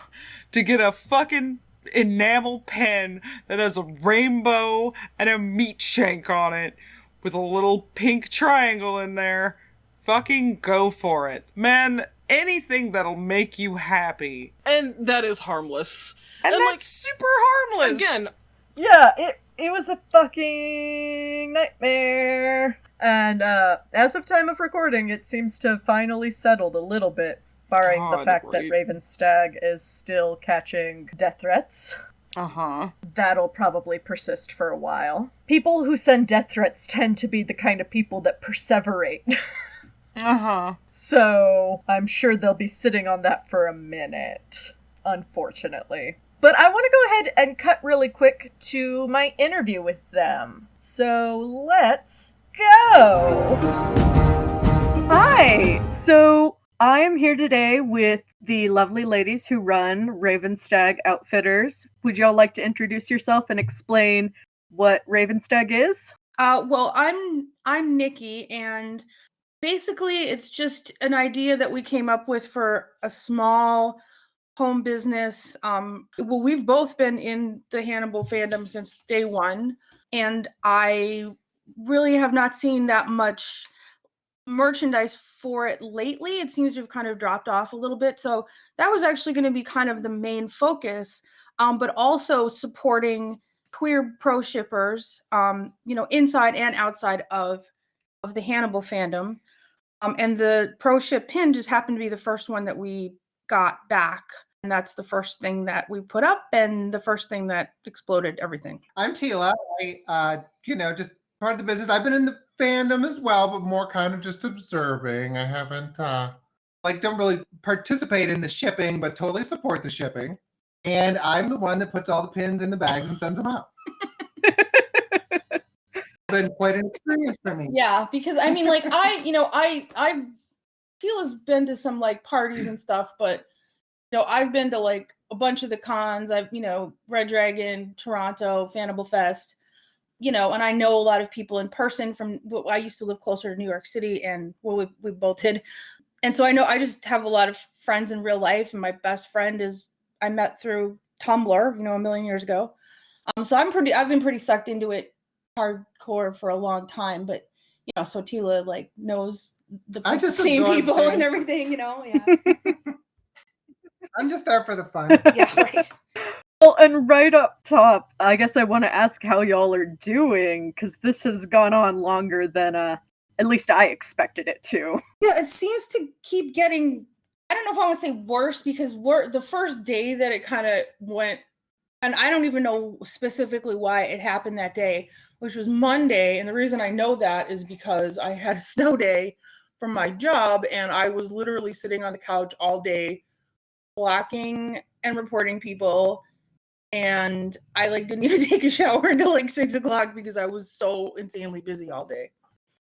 to get a fucking enamel pen that has a rainbow and a meat shank on it with a little pink triangle in there, fucking go for it. Man, anything that'll make you happy. And that is harmless. And that's like, super harmless. Again. Yeah, it was a fucking nightmare. And as of time of recording, it seems to have finally settled a little bit, barring the fact that Ravenstag is still catching death threats. That'll probably persist for a while. People who send death threats tend to be the kind of people that perseverate. So I'm sure they'll be sitting on that for a minute, unfortunately. But I want to go ahead and cut really quick to my interview with them. So let's go! Hi! So I am here today with the lovely ladies who run Ravenstag Outfitters. Would y'all like to introduce yourself and explain what Ravenstag is? Well, I'm Nikki, and basically it's just an idea that we came up with for a small home business. Well, we've both been in the Hannibal fandom since day one, and I really have not seen that much merchandise for it lately. It seems to have kind of dropped off a little bit. So that was actually going to be kind of the main focus, but also supporting queer pro shippers, inside and outside of the Hannibal fandom. And the pro ship pin just happened to be the first one that we got back. And that's the first thing that we put up and the first thing that exploded everything. I'm Tila. I, just part of the business. I've been in the fandom as well, but more kind of just observing. I haven't, don't really participate in the shipping, but totally support the shipping. And I'm the one that puts all the pins in the bags and sends them out. Been quite an experience for me. Yeah, because I mean, like I Tila's been to some like parties and stuff, but I've been to like a bunch of the cons. I've, Red Dragon, Toronto, Fanable Fest, and I know a lot of people in person from, I used to live closer to New York City, and we both did. And so I just have a lot of friends in real life, and my best friend I met through Tumblr, a million years ago. So I've been pretty sucked into it hardcore for a long time, but so Tila like knows the same people things. And everything, yeah. I'm just there for the fun. Yeah, right. Well, and right up top, I guess I want to ask how y'all are doing, because this has gone on longer than at least I expected it to. Yeah, it seems to keep getting, I don't know if I want to say worse, because the first day that it kind of went, and I don't even know specifically why it happened that day, which was Monday. And the reason I know that is because I had a snow day from my job, and I was literally sitting on the couch all day blocking and reporting people. And I didn't even take a shower until 6:00 because I was so insanely busy all day.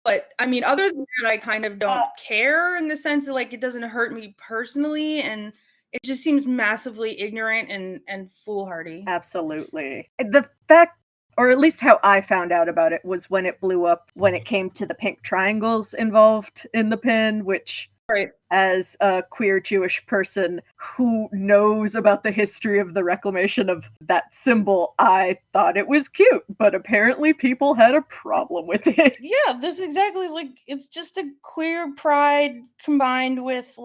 But I mean, other than that, I kind of don't care in the sense that it doesn't hurt me personally, and it just seems massively ignorant and foolhardy. Absolutely. The fact, or at least how I found out about it, was when it blew up, when it came to the pink triangles involved in the pin, which, right, as a queer Jewish person who knows about the history of the reclamation of that symbol, I thought it was cute, but apparently people had a problem with it. Yeah, this exactly is it's just a queer pride combined with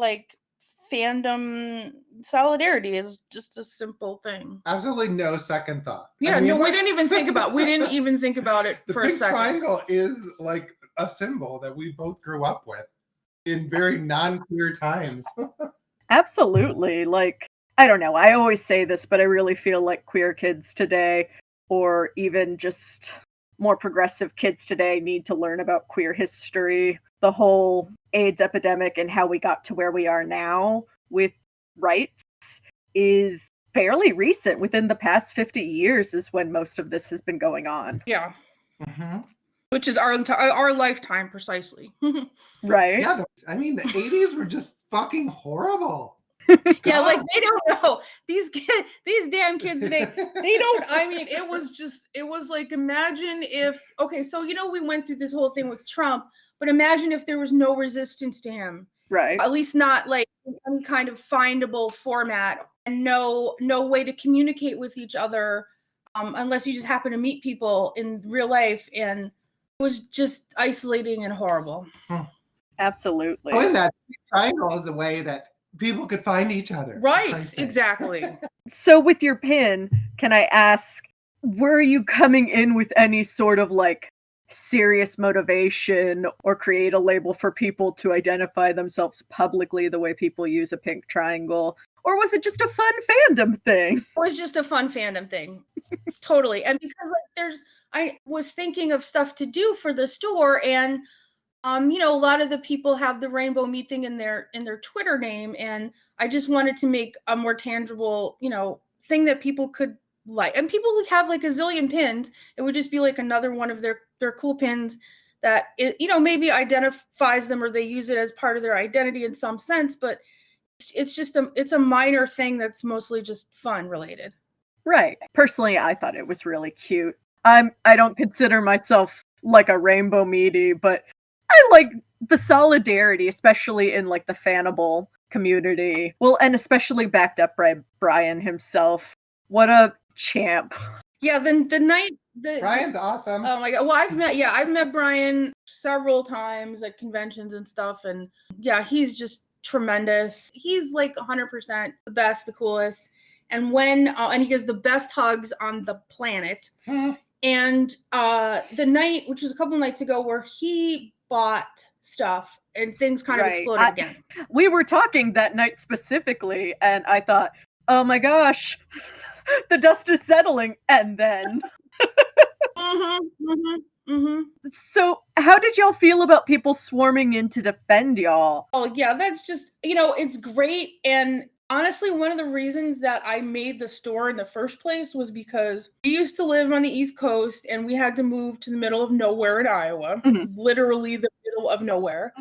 fandom solidarity. Is just a simple thing. Absolutely no second thought. Yeah, we didn't even think about it for a second. The pink triangle is a symbol that we both grew up with in very non-queer times. Absolutely. I don't know, I always say this, but I really feel like queer kids today, or even just more progressive kids today, need to learn about queer history. The whole AIDS epidemic and how we got to where we are now with rights is fairly recent. Within the past 50 years is when most of this has been going on. Yeah. Mm-hmm. Which is our lifetime, precisely. Right? Yeah, the 80s were just fucking horrible. Yeah, they don't know. These damn kids today, they don't, I mean, it was imagine if, okay, so we went through this whole thing with Trump, but imagine if there was no resistance to him. Right. At least not in any kind of findable format, and no way to communicate with each other unless you just happen to meet people in real life, and it was just isolating and horrible. Absolutely. Oh, and that triangle is a way that people could find each other. Right, exactly. So with your pin, can I ask, were you coming in with any sort of serious motivation or create a label for people to identify themselves publicly the way people use a pink triangle? Or was it just a fun fandom thing? It was just a fun fandom thing. Totally. And because I was thinking of stuff to do for the store, and a lot of the people have the Rainbow Me thing in their Twitter name, and I just wanted to make a more tangible, thing that people could like. And people who have a zillion pins, it would just be another one of their cool pins that maybe identifies them, or they use it as part of their identity in some sense, but it's a minor thing that's mostly just fun related. Right. Personally, I thought it was really cute. I don't consider myself a rainbow meaty, but I like the solidarity, especially in the fanable community. Well, and especially backed up by Brian himself. What a champ. Yeah, the night Brian's awesome. Oh my god. Well, I've met Brian several times at conventions and stuff, and yeah, he's just tremendous. He's 100% the best, the coolest. And and he gives the best hugs on the planet. And the night, which was a couple nights ago, where he bought stuff and things kind of exploded again. We were talking that night specifically, and I thought, oh my gosh, the dust is settling, and then So how did y'all feel about people swarming in to defend y'all? Oh yeah, that's just, it's great. And honestly, one of the reasons that I made the store in the first place was because we used to live on the East Coast, and we had to move to the middle of nowhere in Iowa, literally the middle of nowhere.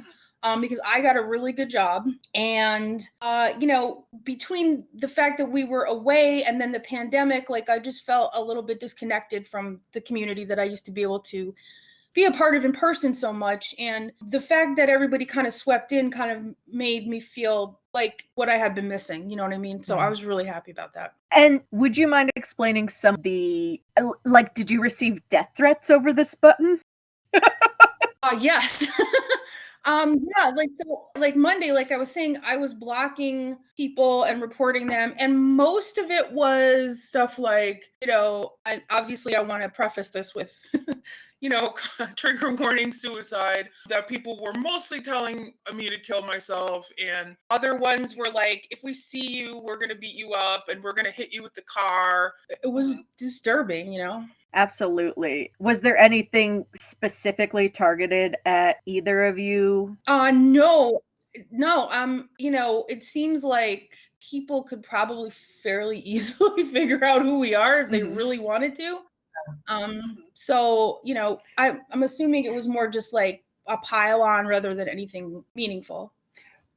because I got a really good job. And, you know, between the fact that we were away and then the pandemic, like I just felt a little bit disconnected from the community that I used to be able to be a part of in person so much. And the fact that everybody kind of swept in kind of made me feel like what I had been missing. You know what I mean? So I was really happy about that. And would you mind explaining some of the, like, did you receive death threats over this button? Yes. Yeah, like, so like Monday, like I was saying, I was blocking people and reporting them, and most of it was stuff like, you know, I want to preface this with you know, trigger warning suicide, that people were mostly telling me to kill myself, and other ones were like, if we see you, we're going to beat you up and we're going to hit you with the car. It was disturbing, you know. Absolutely. Was there anything specifically targeted at either of you? No, you know, it seems like people could probably fairly easily figure out who we are if they really wanted to. So, you know, I'm assuming it was more just like a pile on rather than anything meaningful.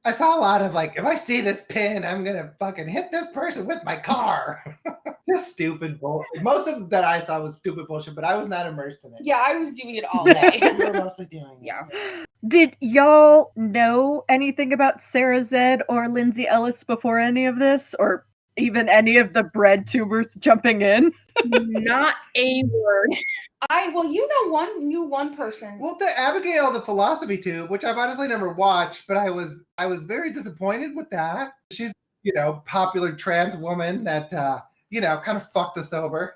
I saw a lot of like, if I see this pin, I'm gonna fucking hit this person with my car. Just stupid bullshit. Most of that I saw was stupid bullshit, but I was not immersed in it. Yeah, I was doing it all day. We were mostly doing it. Yeah. Did y'all know anything about Sarah Zed or Lindsay Ellis before any of this? Or even any of the Breadtubers jumping in? Not a word. Knew one person. Well, the Abigail, the philosophy tube, which I've honestly never watched, but I was very disappointed with that. She's, you know, popular trans woman that you know, kind of fucked us over.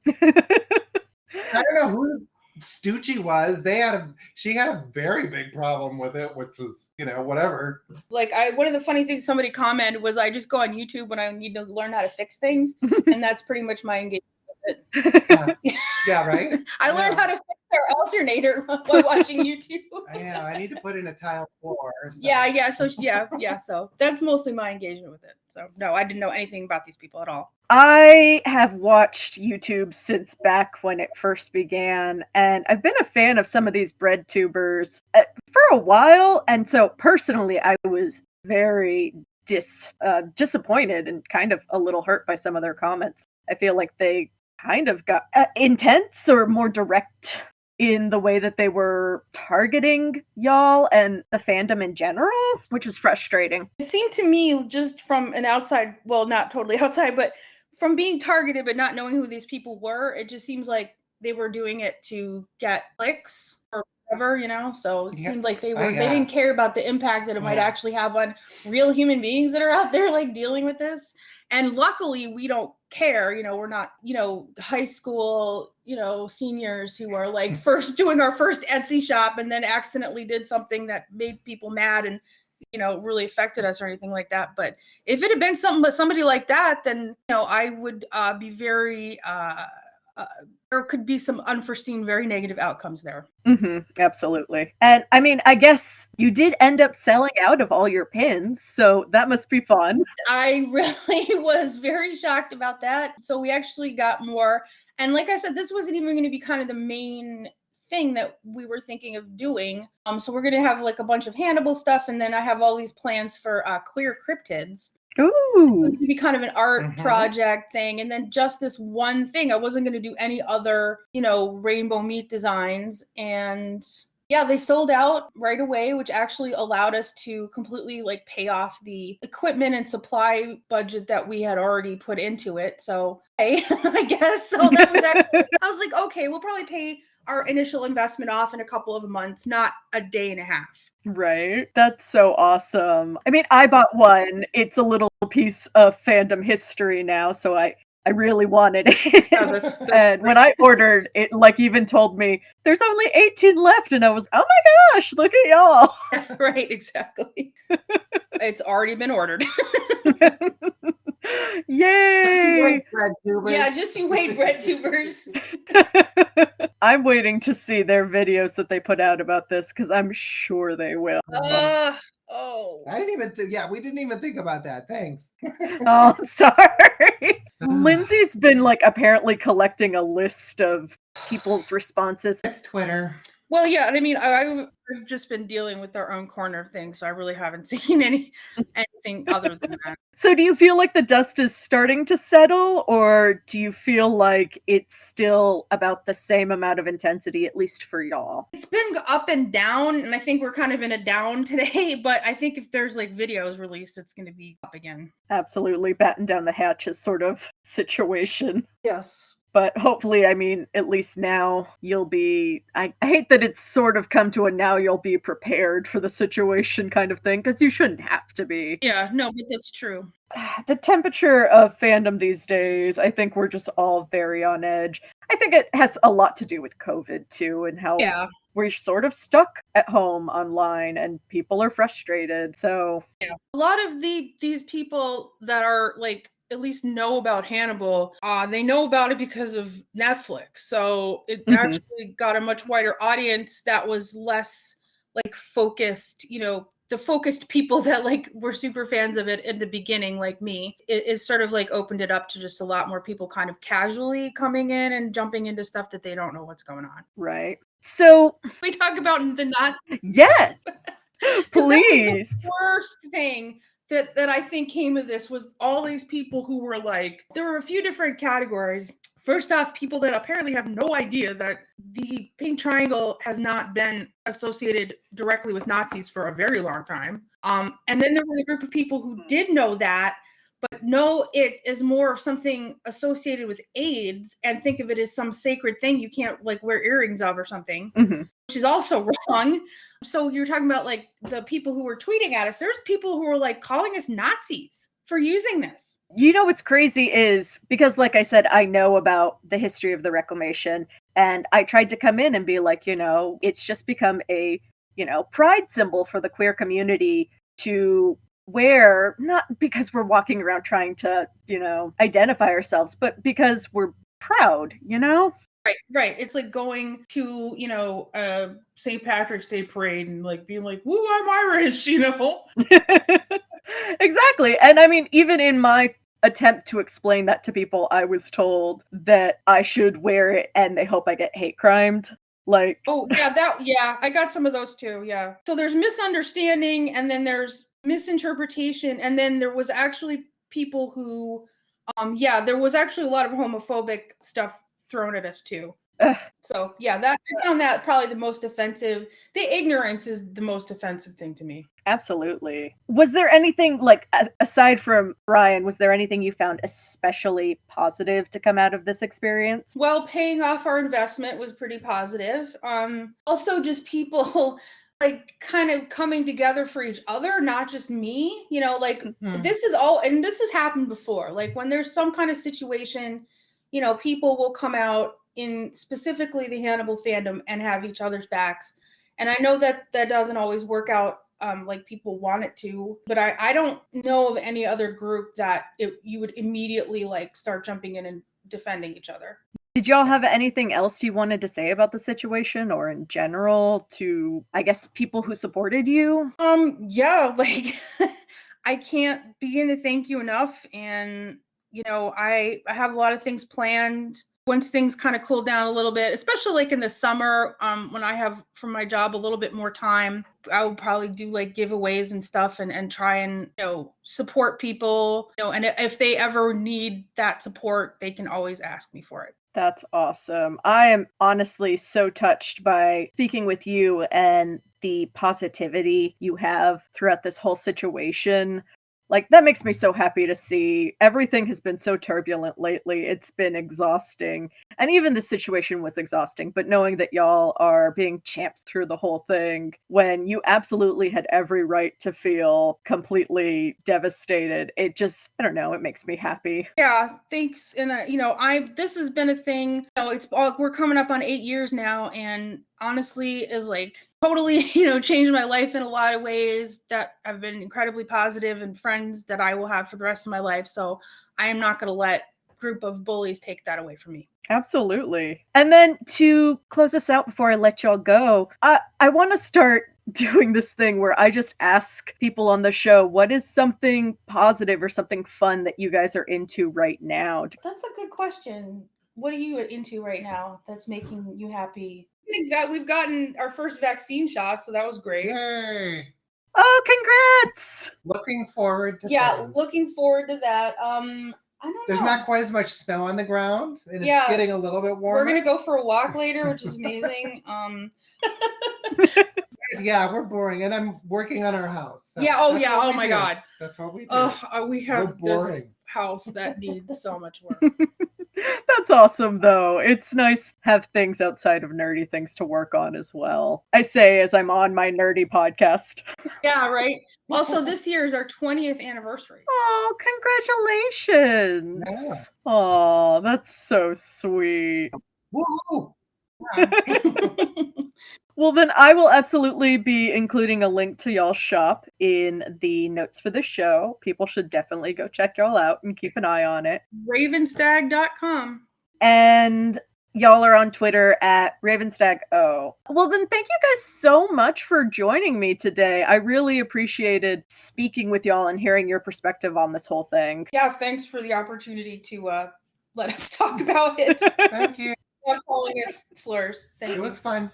I don't know who Stucci was. She had a very big problem with it, which was, you know, whatever. Like one of the funny things somebody commented was, I just go on YouTube when I need to learn how to fix things, and that's pretty much my engagement with it. Yeah, right. I learned how to fix our alternator by watching YouTube. I know. I need to put in a tile floor. So. Yeah. So So that's mostly my engagement with it. So no, I didn't know anything about these people at all. I have watched YouTube since back when it first began, and I've been a fan of some of these Breadtubers for a while, and so personally I was very disappointed and kind of a little hurt by some of their comments. I feel like they kind of got intense or more direct in the way that they were targeting y'all and the fandom in general, which was frustrating. It seemed to me, just from an outside, well, not totally outside, but from being targeted but not knowing who these people were, it just seems like they were doing it to get clicks or whatever, you know? So it seemed like they didn't care about the impact that it might actually have on real human beings that are out there like dealing with this. And luckily we don't care, you know, we're not, you know, high school, you know, seniors who are like doing our first Etsy shop and then accidentally did something that made people mad and, you know, really affected us or anything like that. But if it had been somebody like that, then, you know, I would be very, there could be some unforeseen, very negative outcomes there. Absolutely. And I mean, I guess you did end up selling out of all your pins, so that must be fun. I really was very shocked about that. So we actually got more. And like I said, this wasn't even going to be kind of the main thing that we were thinking of doing. So we're going to have like a bunch of Hannibal stuff, and then I have all these plans for queer cryptids. Ooh. So it was going to be kind of an art project thing, and then just this one thing. I wasn't going to do any other, you know, rainbow meat designs. And yeah, they sold out right away, which actually allowed us to completely like pay off the equipment and supply budget that we had already put into it. So I guess so. That was actually, I was like, okay, we'll probably pay our initial investment off in a couple of months, not a day and a half. Right. That's so awesome. I mean, I bought one. It's a little piece of fandom history now, so I really wanted it. Yeah, that's and when I ordered it, like even told me there's only 18 left, and I was, oh my gosh, look at y'all. Right, exactly. It's already been ordered. Yay! Just you wait, Breadtubers. I'm waiting to see their videos that they put out about this, because I'm sure they will. I didn't even we didn't even think about that. Thanks. Oh, sorry. Lindsay's been like apparently collecting a list of people's responses. It's Twitter. Well, yeah, and I mean, I've just been dealing with our own corner of things, so I really haven't seen anything other than that. So do you feel like the dust is starting to settle, or do you feel like it's still about the same amount of intensity, at least for y'all? It's been up and down, and I think we're kind of in a down today, but I think if there's like videos released, it's going to be up again. Absolutely, batten down the hatches sort of situation. Yes. But hopefully, I mean, at least now you'll be. I hate that it's sort of come to a now you'll be prepared for the situation kind of thing, because you shouldn't have to be. Yeah, no, but that's true. The temperature of fandom these days, I think we're just all very on edge. I think it has a lot to do with COVID too, and how we're sort of stuck at home online and people are frustrated. So yeah, a lot of these people that are like at least know about Hannibal, they know about it because of Netflix. So it actually got a much wider audience that was less like focused, the focused people that like were super fans of it in the beginning, like me. It sort of like opened it up to just a lot more people kind of casually coming in and jumping into stuff that they don't know what's going on. Right. So we talk about the Nazis. Yes. Please. That was the worst thing that I think came of this was all these people who were like, there were a few different categories. First off, people that apparently have no idea that the pink triangle has not been associated directly with Nazis for a very long time. And then there were a group of people who did know that, but know it is more of something associated with AIDS and think of it as some sacred thing you can't like wear earrings of or something, which is also wrong. So you're talking about like the people who were tweeting at us. There's people who were like calling us Nazis for using this. You know what's crazy is because, like I said, I know about the history of the Reclamation, and I tried to come in and be like, it's just become a, pride symbol for the queer community to wear, not because we're walking around trying to, identify ourselves, but because we're proud, Right. It's like going to, a St. Patrick's Day parade and like being like, woo, I'm Irish, Exactly. And I mean, even in my attempt to explain that to people, I was told that I should wear it and they hope I get hate crimed. Like, oh, yeah, I got some of those too. Yeah. So there's misunderstanding and then there's misinterpretation. And then there was actually people who, there was actually a lot of homophobic stuff thrown at us too. So yeah, I found that probably the most offensive. The ignorance is the most offensive thing to me. Absolutely. Was there anything, like, aside from Brian, was there anything you found especially positive to come out of this experience? Well, paying off our investment was pretty positive. Also just people like kind of coming together for each other, not just me, this is all, and this has happened before. Like when there's some kind of situation, people will come out in specifically the Hannibal fandom and have each other's backs. And I know that doesn't always work out like people want it to, but I don't know of any other group that you would immediately like start jumping in and defending each other. Did y'all have anything else you wanted to say about the situation or in general to, I guess, people who supported you? Yeah, like I can't begin to thank you enough. And I have a lot of things planned once things kind of cool down a little bit, especially like in the summer, when I have from my job a little bit more time. I will probably do like giveaways and stuff and try and support people, and if they ever need that support, they can always ask me for it. That's awesome. I am honestly so touched by speaking with you and the positivity you have throughout this whole situation. Like, that makes me so happy to see. Everything has been so turbulent lately. It's been exhausting. And even the situation was exhausting. But knowing that y'all are being champs through the whole thing when you absolutely had every right to feel completely devastated, it just, I don't know, it makes me happy. Yeah, thanks. And, this has been a thing. We're coming up on 8 years now. And honestly is like totally, changed my life in a lot of ways that have been incredibly positive and friends that I will have for the rest of my life. So I am not going to let a group of bullies take that away from me. Absolutely. And then to close us out before I let y'all go, I want to start doing this thing where I just ask people on the show, what is something positive or something fun that you guys are into right now? That's a good question. What are you into right now that's making you happy? We've gotten our first vaccine shot, so that was great. Yay! Oh, congrats! Looking forward to Yeah, those. looking forward to that. I don't There's know. not quite as much snow on the ground, and Yeah. it's getting a little bit warmer. We're gonna go for a walk later, which is amazing. Yeah, we're boring, and I'm working on our house. So Yeah. Oh that's yeah. what Oh we my do. God. That's what we do. Oh, we have this boring. house that needs so much work. That's awesome, though. It's nice to have things outside of nerdy things to work on as well. I say as I'm on my nerdy podcast. Yeah. Right. Also, this year is our 20th anniversary. Oh, congratulations! Yeah. Oh, that's so sweet. Woo-hoo. Well, then I will absolutely be including a link to y'all's shop in the notes for the show. People should definitely go check y'all out and keep an eye on it. Ravenstag.com. And y'all are on Twitter at RavenstagO. Well, then thank you guys so much for joining me today. I really appreciated speaking with y'all and hearing your perspective on this whole thing. Yeah. Thanks for the opportunity to let us talk about it. Thank you. Not calling us slurs. Thank It you. was fun.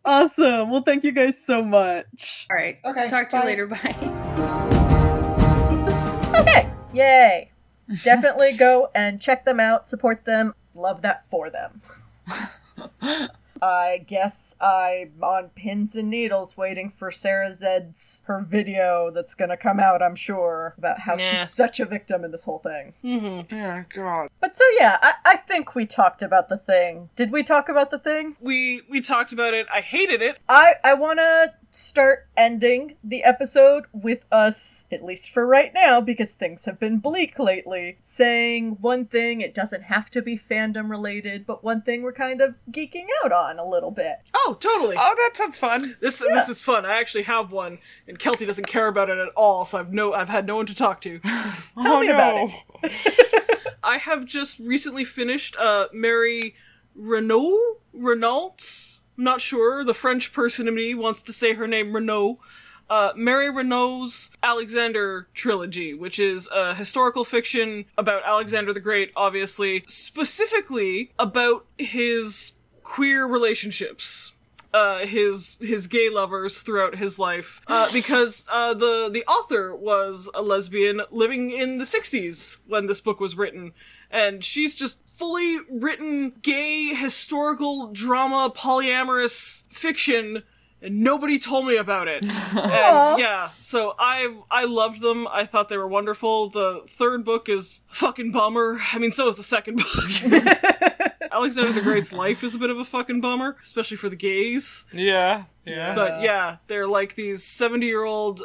Awesome. Well, thank you guys so much. All right. Okay. Talk to bye. you later. Bye. Okay. Yay. Definitely go and check them out. Support them. Love that for them. I guess I'm on pins and needles waiting for Sarah Zed's her video that's gonna come out, I'm sure, about how she's such a victim in this whole thing. Mm-hmm. Yeah, God. But so yeah, I think we talked about the thing. Did we talk about the thing? We talked about it. I hated it. I wanna start ending the episode with us, at least for right now, because things have been bleak lately, saying one thing, it doesn't have to be fandom related, but one thing we're kind of geeking out on a little bit. Oh, totally. Oh, that sounds fun. This is fun. I actually have one, and Kelty doesn't care about it at all, so I've had no one to talk to. Tell me about it. I have just recently finished Mary Renault? I'm not sure. The French person in me wants to say her name Renault. Mary Renault's Alexander Trilogy, which is a historical fiction about Alexander the Great, obviously, specifically about his queer relationships. His gay lovers throughout his life, because the author was a lesbian living in the 60s when this book was written, and she's just fully written gay historical drama polyamorous fiction, and nobody told me about it. And yeah, so I loved them. I thought they were wonderful. The third book is a fucking bummer. I mean, so is the second book. Alexander the Great's life is a bit of a fucking bummer, especially for the gays. Yeah. But yeah, they're like these 70-year-old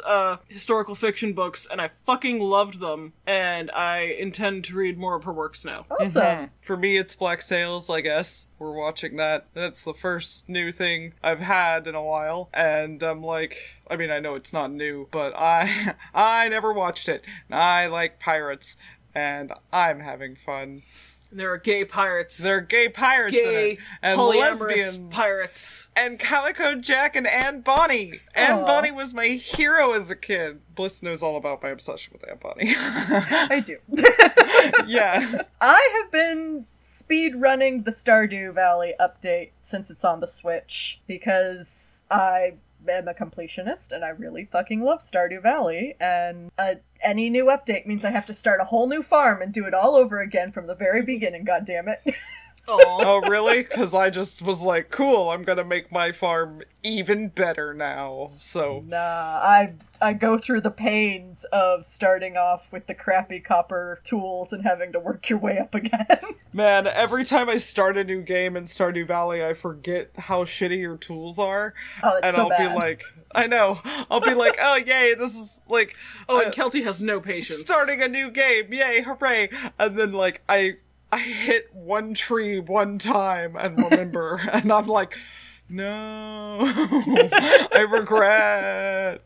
historical fiction books, and I fucking loved them, and I intend to read more of her works now. Awesome. For me, it's Black Sails, I guess. We're watching that. That's the first new thing I've had in a while, and I'm like, I mean, I know it's not new, but I never watched it. I like pirates, and I'm having fun. There are gay pirates. There are gay pirates in Gay, it. And polyamorous lesbians. pirates. And Calico Jack and Anne Bonny. Anne Bonny was my hero as a kid. Bliss knows all about my obsession with Anne Bonny. I do. Yeah. I have been speed running the Stardew Valley update since it's on the Switch, because I am a completionist and I really fucking love Stardew Valley, and any new update means I have to start a whole new farm and do it all over again from the very beginning, goddammit. Oh, really? Because I just was like, cool, I'm gonna make my farm even better now, so... Nah, I go through the pains of starting off with the crappy copper tools and having to work your way up again. Man, every time I start a new game in Stardew Valley, I forget how shitty your tools are. Oh, that's and so I'll bad. be like, I know, I'll be like, oh yay, this is like... Oh, and Kelty has no patience. Starting a new game, yay, hooray! And then, like, I hit one tree one time and remember, and I'm like, no, I regret.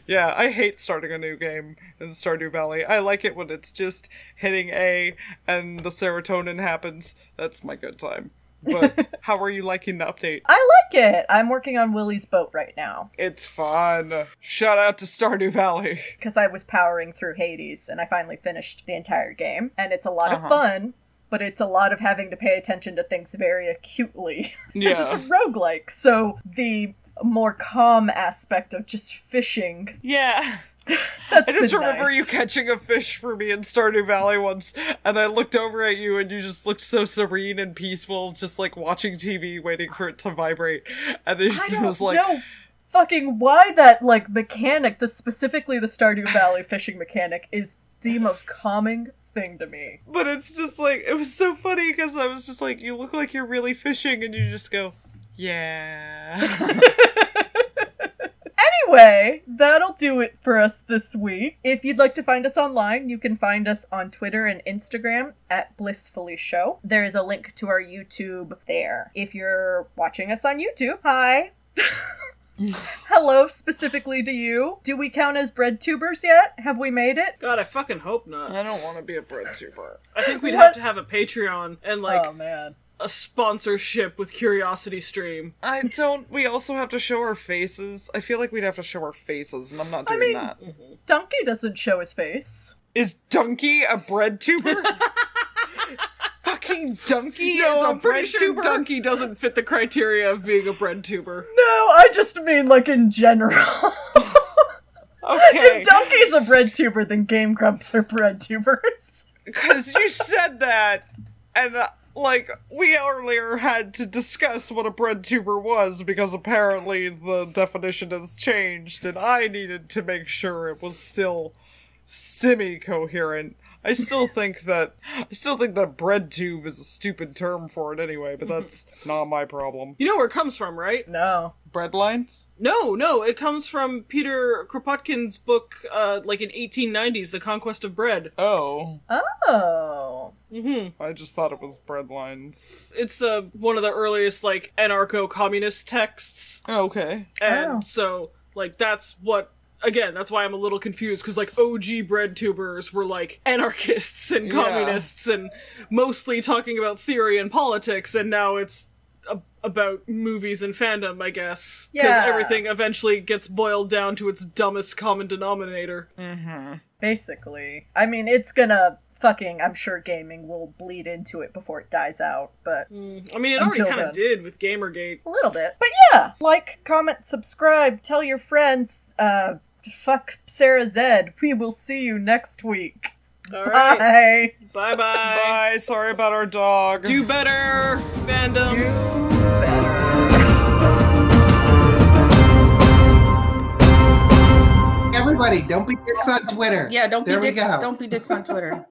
Yeah, I hate starting a new game in Stardew Valley. I like it when it's just hitting A and the serotonin happens. That's my good time. But how are you liking the update? I like it. I'm working on Willie's boat right now. It's fun. Shout out to Stardew Valley. Because I was powering through Hades and I finally finished the entire game. And it's a lot of fun. but it's a lot of having to pay attention to things very acutely. Yeah. It's a roguelike, so the more calm aspect of just fishing. Yeah. That's I just been remember nice. you catching a fish for me in Stardew Valley once, and I looked over at you and you just looked so serene and peaceful, just like watching TV, waiting for it to vibrate. And it I was don't like, know fucking why that, like, mechanic, specifically the Stardew Valley fishing mechanic, is the most calming thing to me. but it's just like, it was so funny because I was just like, you look like you're really fishing, and you just go, yeah. Anyway, that'll do it for us this week. If you'd like to find us online, you can find us on Twitter and Instagram at Blissfully Show. There is a link to our YouTube there. If you're watching us on YouTube, hi. Hello, specifically to you. Do we count as breadtubers yet? Have we made it? God, I fucking hope not. I don't want to be a breadtuber. I think we'd What? have to have a Patreon and, like, Oh, man. a sponsorship with Curiosity Stream. We also have to show our faces. I feel like we'd have to show our faces, and I'm not doing mean- that. Donkey doesn't show his face. Is Donkey a breadtuber? Fucking Donkey No, is a I'm pretty sure breadtuber? Donkey doesn't fit the criteria of being a breadtuber. No, I just mean, like, in general. Okay. If Donkey's a breadtuber, then Game Grumps are breadtubers. Because you said that, and, like, we earlier had to discuss what a breadtuber was, because apparently the definition has changed, and I needed to make sure it was still semi-coherent. I still think that breadtube is a stupid term for it anyway, but that's not my problem. You know where it comes from, right? No. Bread lines? No, it comes from Peter Kropotkin's book, like in 1890s, The Conquest of Bread. Oh. Oh. Mm-hmm. I just thought it was bread lines. It's one of the earliest, like, anarcho-communist texts. Oh, okay. And Oh. so, like, that's what... Again, that's why I'm a little confused, because, like, OG breadtubers were, like, anarchists and Yeah. communists and mostly talking about theory and politics, and now it's about movies and fandom, I guess. Because Yeah. everything eventually gets boiled down to its dumbest common denominator. Mm-hmm. Basically. I mean, it's gonna fucking... I'm sure gaming will bleed into it before it dies out, but... I mean, it already Until kind then. of did with Gamergate. A little bit. But yeah! Like, comment, subscribe, tell your friends, fuck Sarah Zed. We will see you next week. Alright. Bye! Bye-bye. Bye, sorry about our dog. Do better, fandom. Do better. Everybody, don't be dicks on Twitter. Yeah, don't There be we dicks. go. Don't be dicks on Twitter.